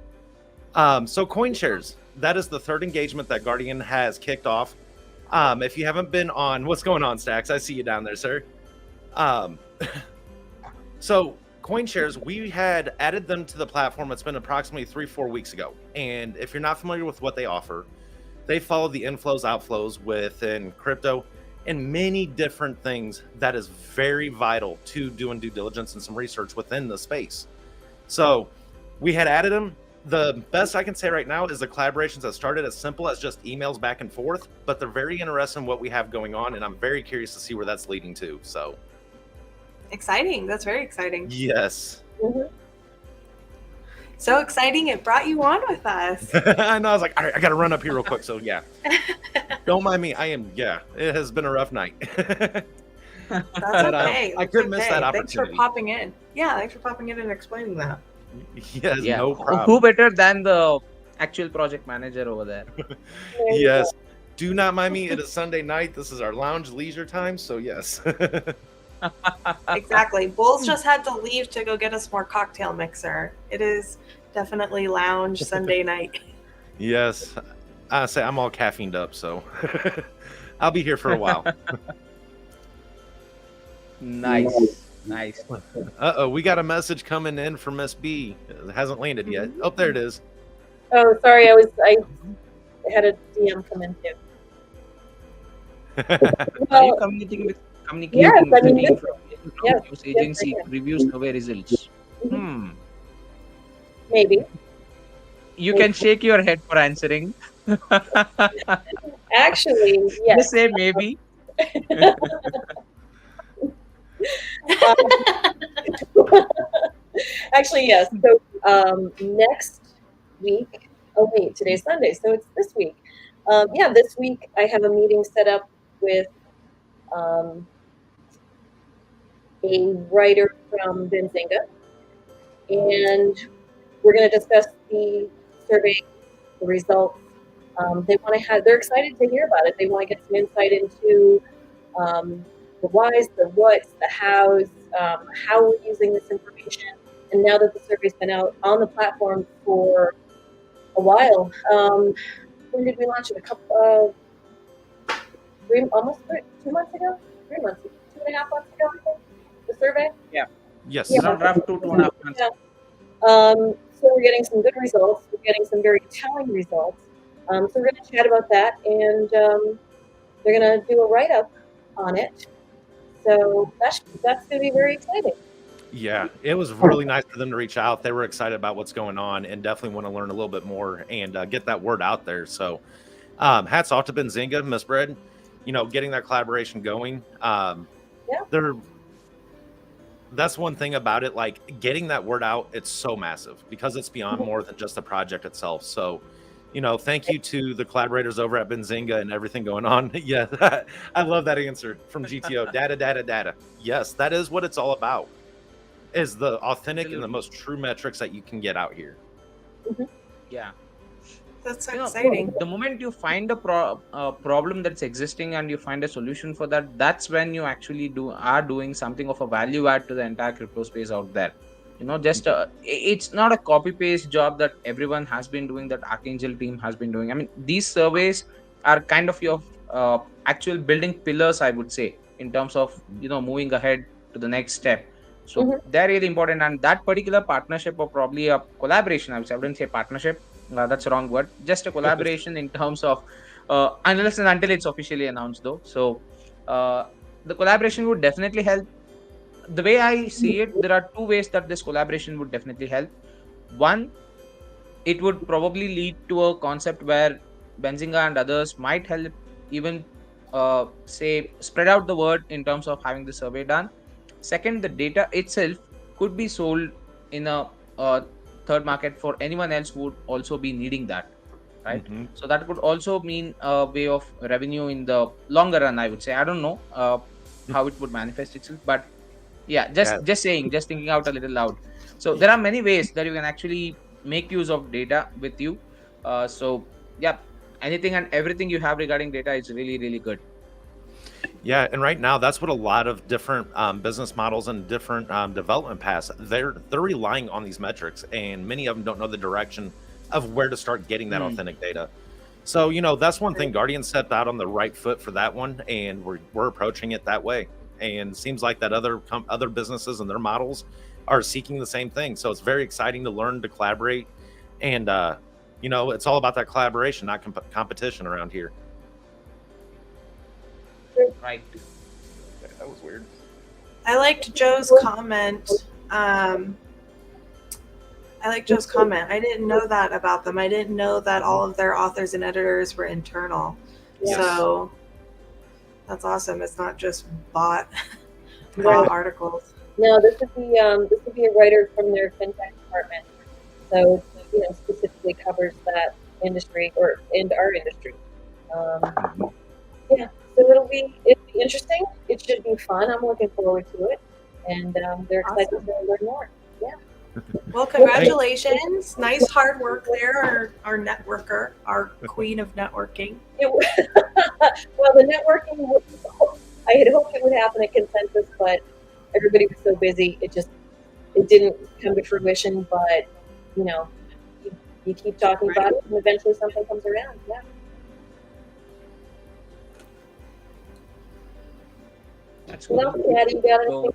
So coin shares, that is the third engagement that Guardian has kicked off. If you haven't been on, what's going on, Stacks? I see you down there, sir. Um, so coin shares, we had added them to the platform. It's been approximately 3-4 weeks ago. And if you're not familiar with what they offer, they follow the inflows, outflows within crypto and many different things that is very vital to doing due diligence and some research within the space. So we had added them. The best I can say right now is the collaborations that started as simple as just emails back and forth, but they're very interested in what we have going on, and I'm very curious to see where that's leading to. So exciting. That's very exciting. yes. So exciting it brought you on with us. I know, I was like, all right, I gotta run up here real quick. So yeah, don't mind me. It has been a rough night. That's But, okay. I That's couldn't miss okay. that Thanks for opportunity. popping in. Yeah, thanks for popping in and explaining that. Yes, Yeah. no Who problem. better than the actual project manager over there? There you Yes. Do not mind me. It is Sunday night. This is our lounge leisure time. So yes. Exactly. Bulls just had to leave to go get us more cocktail mixer. It is definitely lounge Sunday night. Yes. I say I'm all caffeined up, so I'll be here for a while. Nice. Nice. Uh-oh, we got a message coming in from Miss B. It hasn't landed yet. Oh, there it is. go. Oh, sorry, I had a DM come in too. Are you Well, communicating with Yes, I the mean, team yes. from Yes, news yes, I agency am. reviews survey results? maybe. You can shake your head for answering. Actually, yes. Just say maybe. Actually, yes. So next week. Oh wait, today's Sunday, so it's this week. Yeah, this week I have a meeting set up with a writer from Benzinga, and we're going to discuss the survey, the results. They're excited to hear about it. They want to get some insight into the whys, the whats, the hows, how we're using this information. And now that the survey's been out on the platform for a while, when did we launch it? Almost 2 months ago? 3 months, 2.5 months ago, I think, the survey. Yes. Yeah. Around draft 2.5 months. Yeah. So we're getting some good results. We're getting some very telling results. So we're going to chat about that, and they're going to do a write-up on it. So that's going to be very exciting. Yeah, it was really nice for them to reach out. They were excited about what's going on and definitely want to learn a little bit more and get that word out there. So hats off to Benzinga, Miss Bread, getting that collaboration going. That's one thing about it, like getting that word out, it's so massive because it's beyond more than just the project itself. So, thank you to the collaborators over at Benzinga and everything going on. Yeah, I love that answer from GTO. Data. Yes, that is what it's all about. Is the authentic and the most true metrics that you can get out here. Yeah. That's so You know, exciting. the moment you find a problem that's existing and you find a solution for that, that's when you actually are doing something of a value add to the entire crypto space out there. Just it's not a copy paste job that everyone has been doing, that Archangel team has been doing. I mean, these surveys are kind of your actual building pillars, I would say, in terms of moving ahead to the next step. So they're really important, and that particular partnership, or probably a collaboration, I wouldn't say partnership, that's the wrong word, just a collaboration in terms of unless and until it's officially announced though. So the collaboration would definitely help. The way I see it, there are two ways that this collaboration would definitely help. One, it would probably lead to a concept where Benzinga and others might help even say spread out the word in terms of having the survey done. Second, the data itself could be sold in a third market for anyone else who would also be needing that, right? So that could also mean a way of revenue in the longer run, I would say. I don't know. how it would manifest itself. But yeah, Yeah. just saying, just thinking out a little loud. So there are many ways that you can actually make use of data with you. So yeah, anything and everything you have regarding data is really, really good. Yeah, and right now that's what a lot of different business models and different development paths they're relying on these metrics, and many of them don't know the direction of where to start getting that Hmm. authentic data. So that's one thing. Guardian stepped out on the right foot for that one, and we're approaching it that way. And it seems like that other businesses and their models are seeking the same thing. So it's very exciting to learn to collaborate, and it's all about that collaboration, not competition around here. Right. That was weird. I liked Joe's comment. I didn't know that about them. I didn't know that all of their authors and editors were internal. Yes. So that's awesome. It's not just bot Right. articles. No, this would be a writer from their fintech department. So specifically covers that industry and our industry. Yeah, so it'll be interesting. It should be fun. I'm looking forward to it, and they're excited Awesome. to learn more. Yeah. Well, congratulations. Nice hard work there, our networker, our queen of networking. Well, the networking, I had hoped it would happen at Consensus, but everybody was so busy, it didn't come to fruition. But you keep talking about it, and eventually something comes around. Yeah. That's What else, Patty? You got anything?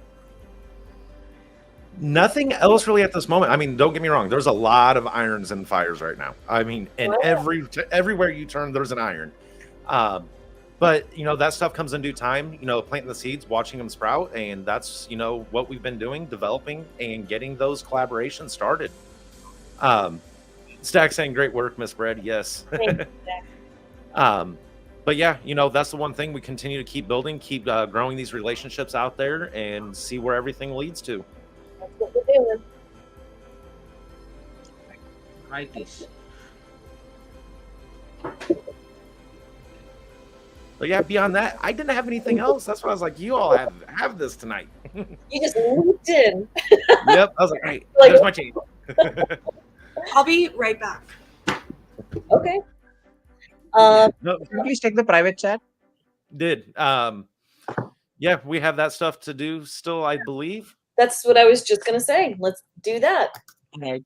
Nothing else really at this moment. I mean, don't get me wrong. There's a lot of irons and fires right now. I mean, and Wow. everywhere you turn, there's an iron. But that stuff comes in due time. Planting the seeds, watching them sprout, and that's what we've been doing, developing and getting those collaborations started. Stack saying, "Great work, Miss Brad." Yes. Thank you, Jack. But yeah, that's the one thing we continue to keep building, keep growing these relationships out there, and see where everything leads to. That's what we're doing. Righties. But yeah, beyond that, I didn't have anything else. That's why I was like, you all have this tonight. You just moved in. Yep. I was like, great. Like- There's my team. I'll be right back. Okay. No, Can you please check the private chat? did. Yeah, we have that stuff to do still, I believe. That's what I was just gonna say. Let's do that. Right.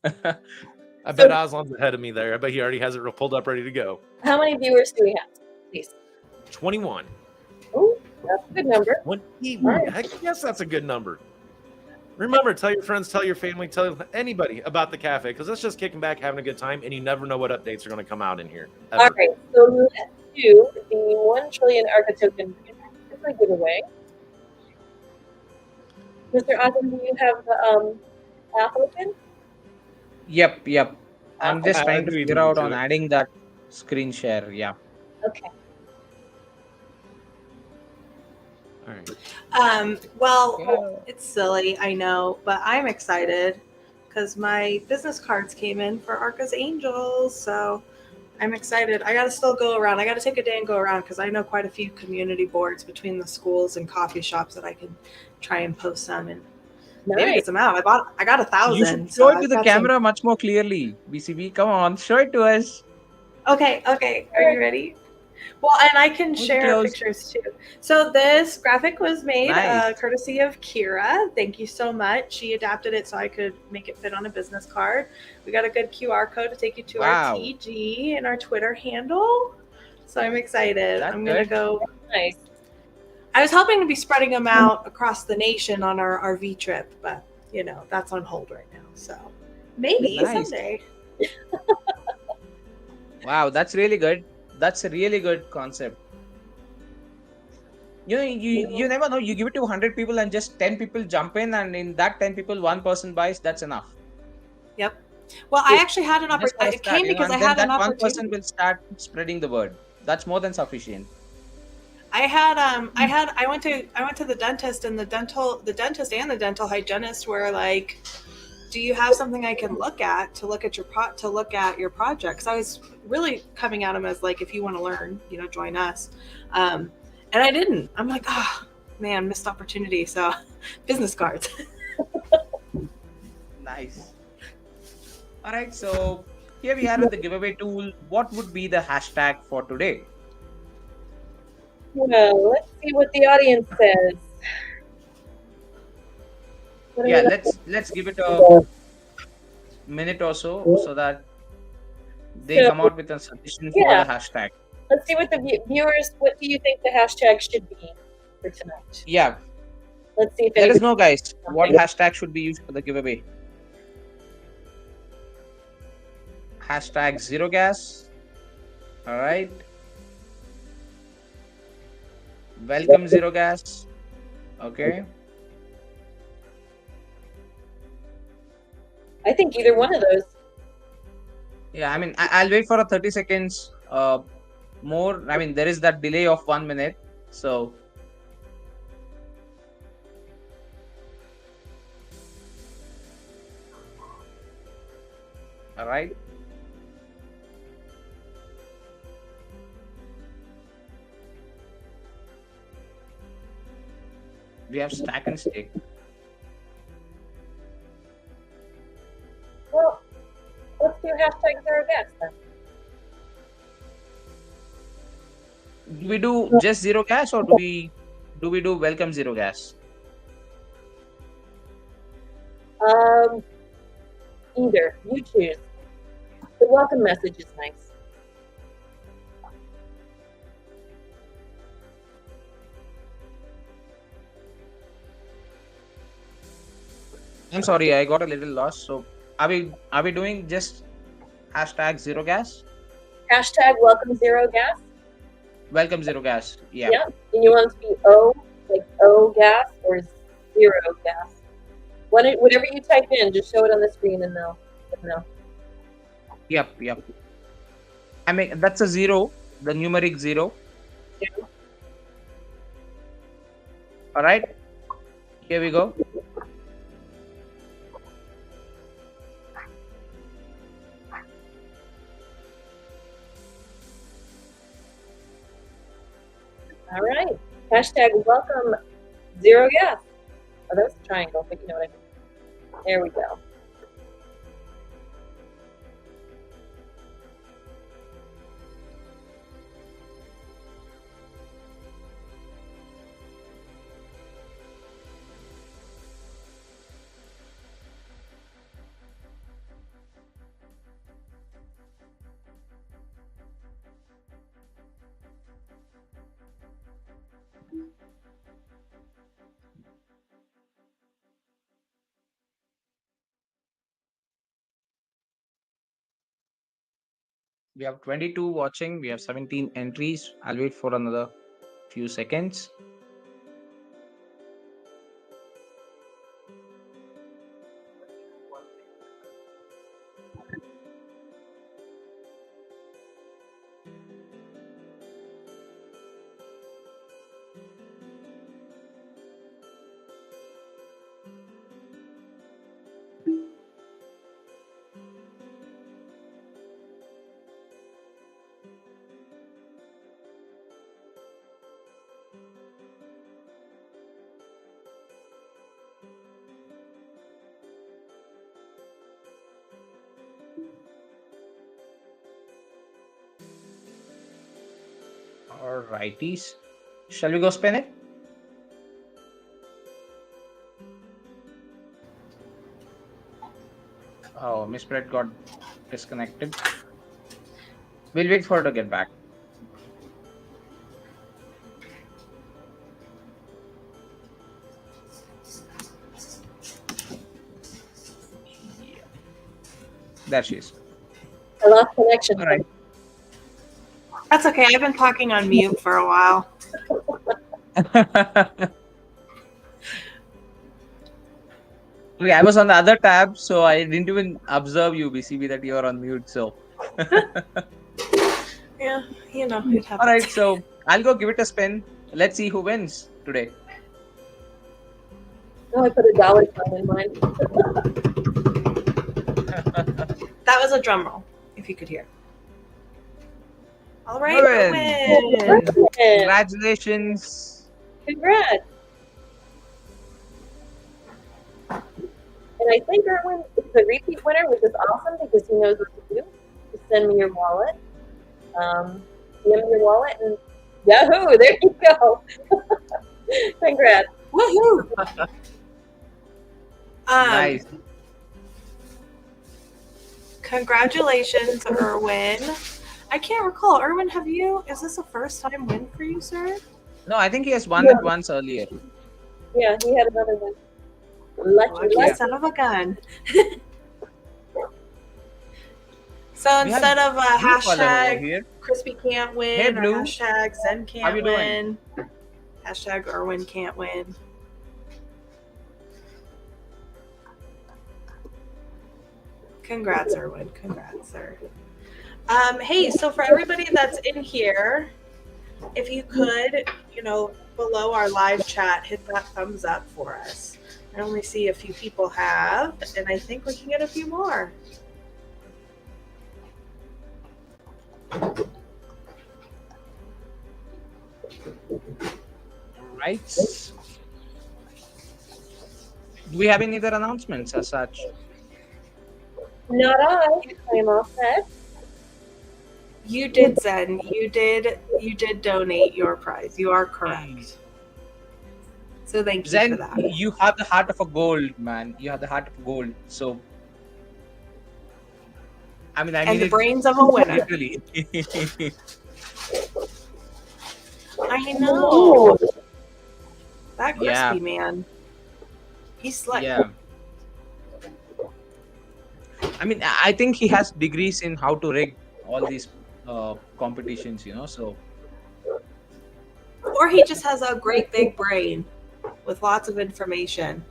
I bet Aslan's ahead of me there. I bet he already has it pulled up, ready to go. How many viewers do we have, please? 21. Oh, that's a good number. 21. Heck yes, that's a good number. Remember, tell your friends, tell your family, tell anybody about the cafe, because it's just kicking back, having a good time, and you never know what updates are going to come out in here. Ever. All right, so let's do the 1 trillion Archa token giveaway. Mr. Osmond, do you have the app open? Yep. I'm just I trying to agree figure out to on it. adding that screen share. Yeah. Okay. All right. Well, it's silly, I know, but I'm excited because my business cards came in for Arca's Angels, so I'm excited. I got to still go around. I got to take a day and go around because I know quite a few community boards between the schools and coffee shops that I can try and post some and maybe Nice. get some out. I got 1,000. You should so show it to I've the got camera much more clearly. BCB, come on, show it to us. Okay. Are you ready? Well, and I can share close. pictures too. So this graphic was made Nice. courtesy of Kira. Thank you so much. She adapted it so I could make it fit on a business card. We got a good QR code to take you to Wow. our TG and our Twitter handle. So I'm excited. That's I'm going to good. go. Nice. I was hoping to be spreading them out across the nation on our RV trip, but that's on hold right now. So maybe Nice. someday. Wow, that's really good. That's a really good concept. You never know. You give it to 100 people and just 10 people jump in, and in that 10 people, one person buys. That's enough. Yep. Well, I actually had an Just for a opportunity. It start, came because and I then had an that one opportunity. person will start spreading the word. That's more than sufficient. I went to the dentist, and the dentist and the dental hygienist were like, do you have something I can look at to look at your project? Because I was really coming at them as like, if you want to learn, join us. And I didn't. I'm like, man, missed opportunity. So, business cards. Nice. All right, so here we are with the giveaway tool. What would be the hashtag for today? Well, let's see what the audience says. What do Yeah, we like? let's give it a minute or so that they So, come out with a suggestion for yeah. the hashtag. Let's see what the viewers, what do you think the hashtag should be for tonight? Yeah, Let's see if let us anybody. know, guys, what Okay. hashtag should be used for the giveaway. Hashtag zero gas. All right. Welcome zero gas. Okay. I think either one of those. Yeah, I mean, I'll wait for a 30 seconds more. I mean, there is that delay of 1 minute. So, all right. We have stack and stake. Well, let's do hashtag zero gas then. Do we do just zero gas or do we do welcome zero gas? Either. You choose. The welcome message is nice. I'm sorry, I got a little lost. So, are we doing just hashtag zero gas? Hashtag welcome zero gas. Welcome zero gas. Yeah. Yeah. And you want it to be O, like O gas, or zero gas. Whatever you type in, just show it on the screen and they'll know. Yep. I mean, that's a zero, the numeric zero. Yeah. All right. Here we go. All right. Hashtag welcome zero gas. Oh, that's a triangle, but you know what I mean. There we go. We have 22 watching. We have 17 entries. I'll wait for another few seconds. All righties. Shall we go spin it? Oh, Miss Brett got disconnected. We'll wait for her to get back. Yeah. There she is. I lost connection. All right. That's okay. I've been talking on mute for a while. Okay, I was on the other tab, so I didn't even observe you, BCB, that you are on mute. So, Yeah, you know, it happens. all right. So I'll go give it a spin. Let's see who wins today. Oh, I put a dollar sign in mine. That was a drum roll, if you could hear. All right, Good. Owen. Congrats. Congratulations. Congrats. I think Erwin is the repeat winner, which is awesome because he knows what to do. Just send me your wallet. DM me your wallet and Yahoo! There you go. Congrats. Woohoo! Nice. Congratulations, Erwin. I can't recall. Erwin, is this a first time win for you, sir? No, I think he has won Yeah. it once earlier. Yeah, he had another one. Lucky, Lucky son of a gun. So We have instead of a Blue color over hashtag here. Crispy can't win Hey, or Blue. hashtag Zen How can't you doing? win, hashtag Erwin can't win. Congrats, Erwin. Congrats, sir. Hey, so for everybody that's in here, if you could, below our live chat, hit that thumbs up for us. I only see a few people have, and I think we can get a few more. Right. Do we have any other announcements as such? Not I am all set. You did, Zen. You did donate your prize. You are correct. So thank you Zen, for that. you have the heart of a gold, man. You have the heart of gold. So, I mean, And the brains of a winner. literally. I know. Ooh. That crispy Yeah. man. He's slick. Yeah. I mean, I think he has degrees in how to rig all these competitions, so. Or he just has a great big brain with lots of information.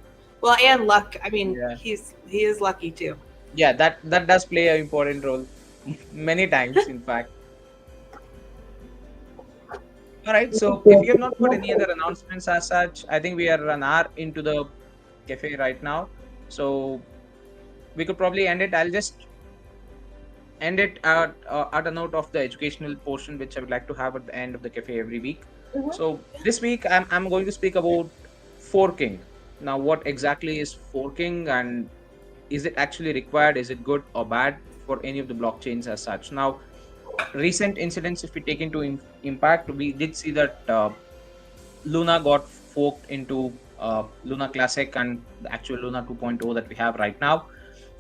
Well, and luck. I mean, Yeah. he is lucky too. Yeah, that does play an important role many times, in fact. All right, so if you have not got any other announcements as such, I think we are an hour into the cafe right now. So we could probably end it. I'll just end it at a note of the educational portion, which I would like to have at the end of the cafe every week. Mhm. So this week, I'm going to speak about forking. Now, what exactly is forking, and is it actually required? Is it good or bad for any of the blockchains as such? Now, recent incidents, if we take into impact, we did see that Luna got forked into Luna Classic and the actual Luna 2.0 that we have right now.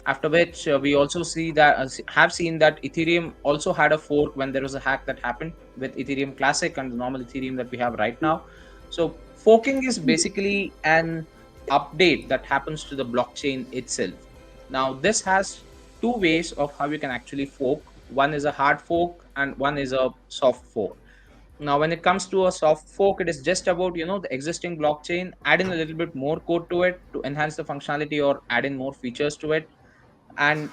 After which we also see that have seen that Ethereum also had a fork when there was a hack that happened with Ethereum Classic and the normal Ethereum that we have right now. So forking is basically an update that happens to the blockchain itself. Now this has two ways of how you can actually fork. One is a hard fork and one is a soft fork. Now when it comes to a soft fork, it is just about the existing blockchain, adding a little bit more code to it to enhance the functionality or add in more features to it, and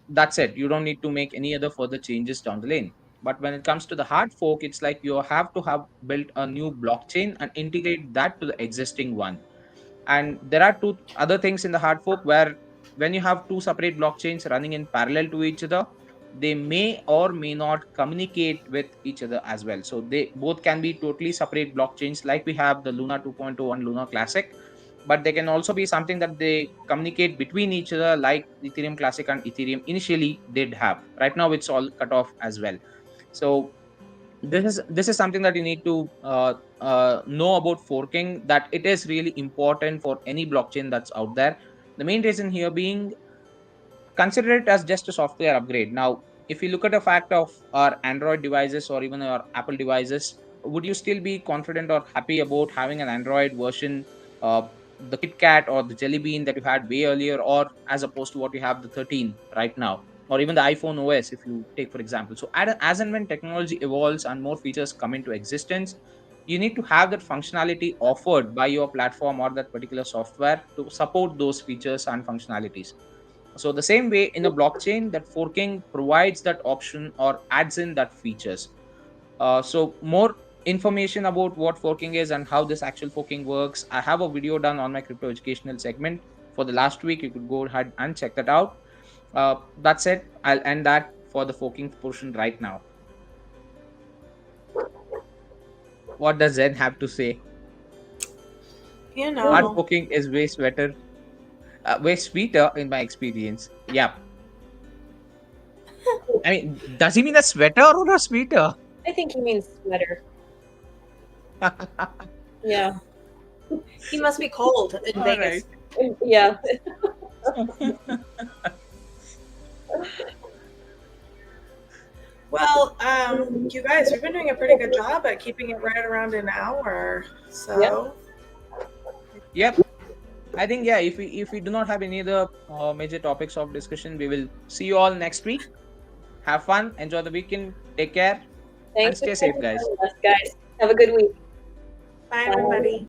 that's it. You don't need to make any other further changes down the lane. But when it comes to the hard fork, it's like you have to have built a new blockchain and integrate that to the existing one. And there are two other things in the hard fork where when you have two separate blockchains running in parallel to each other, they may or may not communicate with each other as well. So they both can be totally separate blockchains, like we have the Luna 2.0 and Luna Classic, but they can also be something that they communicate between each other, like Ethereum Classic and Ethereum initially did have. Right now it's all cut off as well. So this is something that you need to know about forking, that it is really important for any blockchain that's out there. The main reason here being, consider it as just a software upgrade. Now if you look at the fact of our Android devices or even our Apple devices, would you still be confident or happy about having an Android version, uh, the KitKat or the Jelly Bean that you had way earlier, or as opposed to what you have the 13 right now, or even the iPhone OS, if you take for example? So as and when technology evolves and more features come into existence, you need to have that functionality offered by your platform or that particular software to support those features and functionalities. So the same way in a blockchain, that forking provides that option or adds in that features. So more information about what forking is and how this actual forking works, I have a video done on my crypto educational segment for the last week. You could go ahead and check that out. That's it. I'll end that for the forking portion right now. What does Zen have to say? Hard You know, forking is way better. Way sweeter in my experience. Yeah. I mean, does he mean a sweater or a sweeter? I think he means sweater. Yeah. He must be cold in All Vegas. Yeah. Well, you guys, we've been doing a pretty good job at keeping it right around an hour. So Yep. I think yeah. If we do not have any other major topics of discussion, we will see you all next week. Have fun. Enjoy the weekend. Take care. Thanks And for stay safe, joining guys. us, guys. Have a good week. bye, everybody.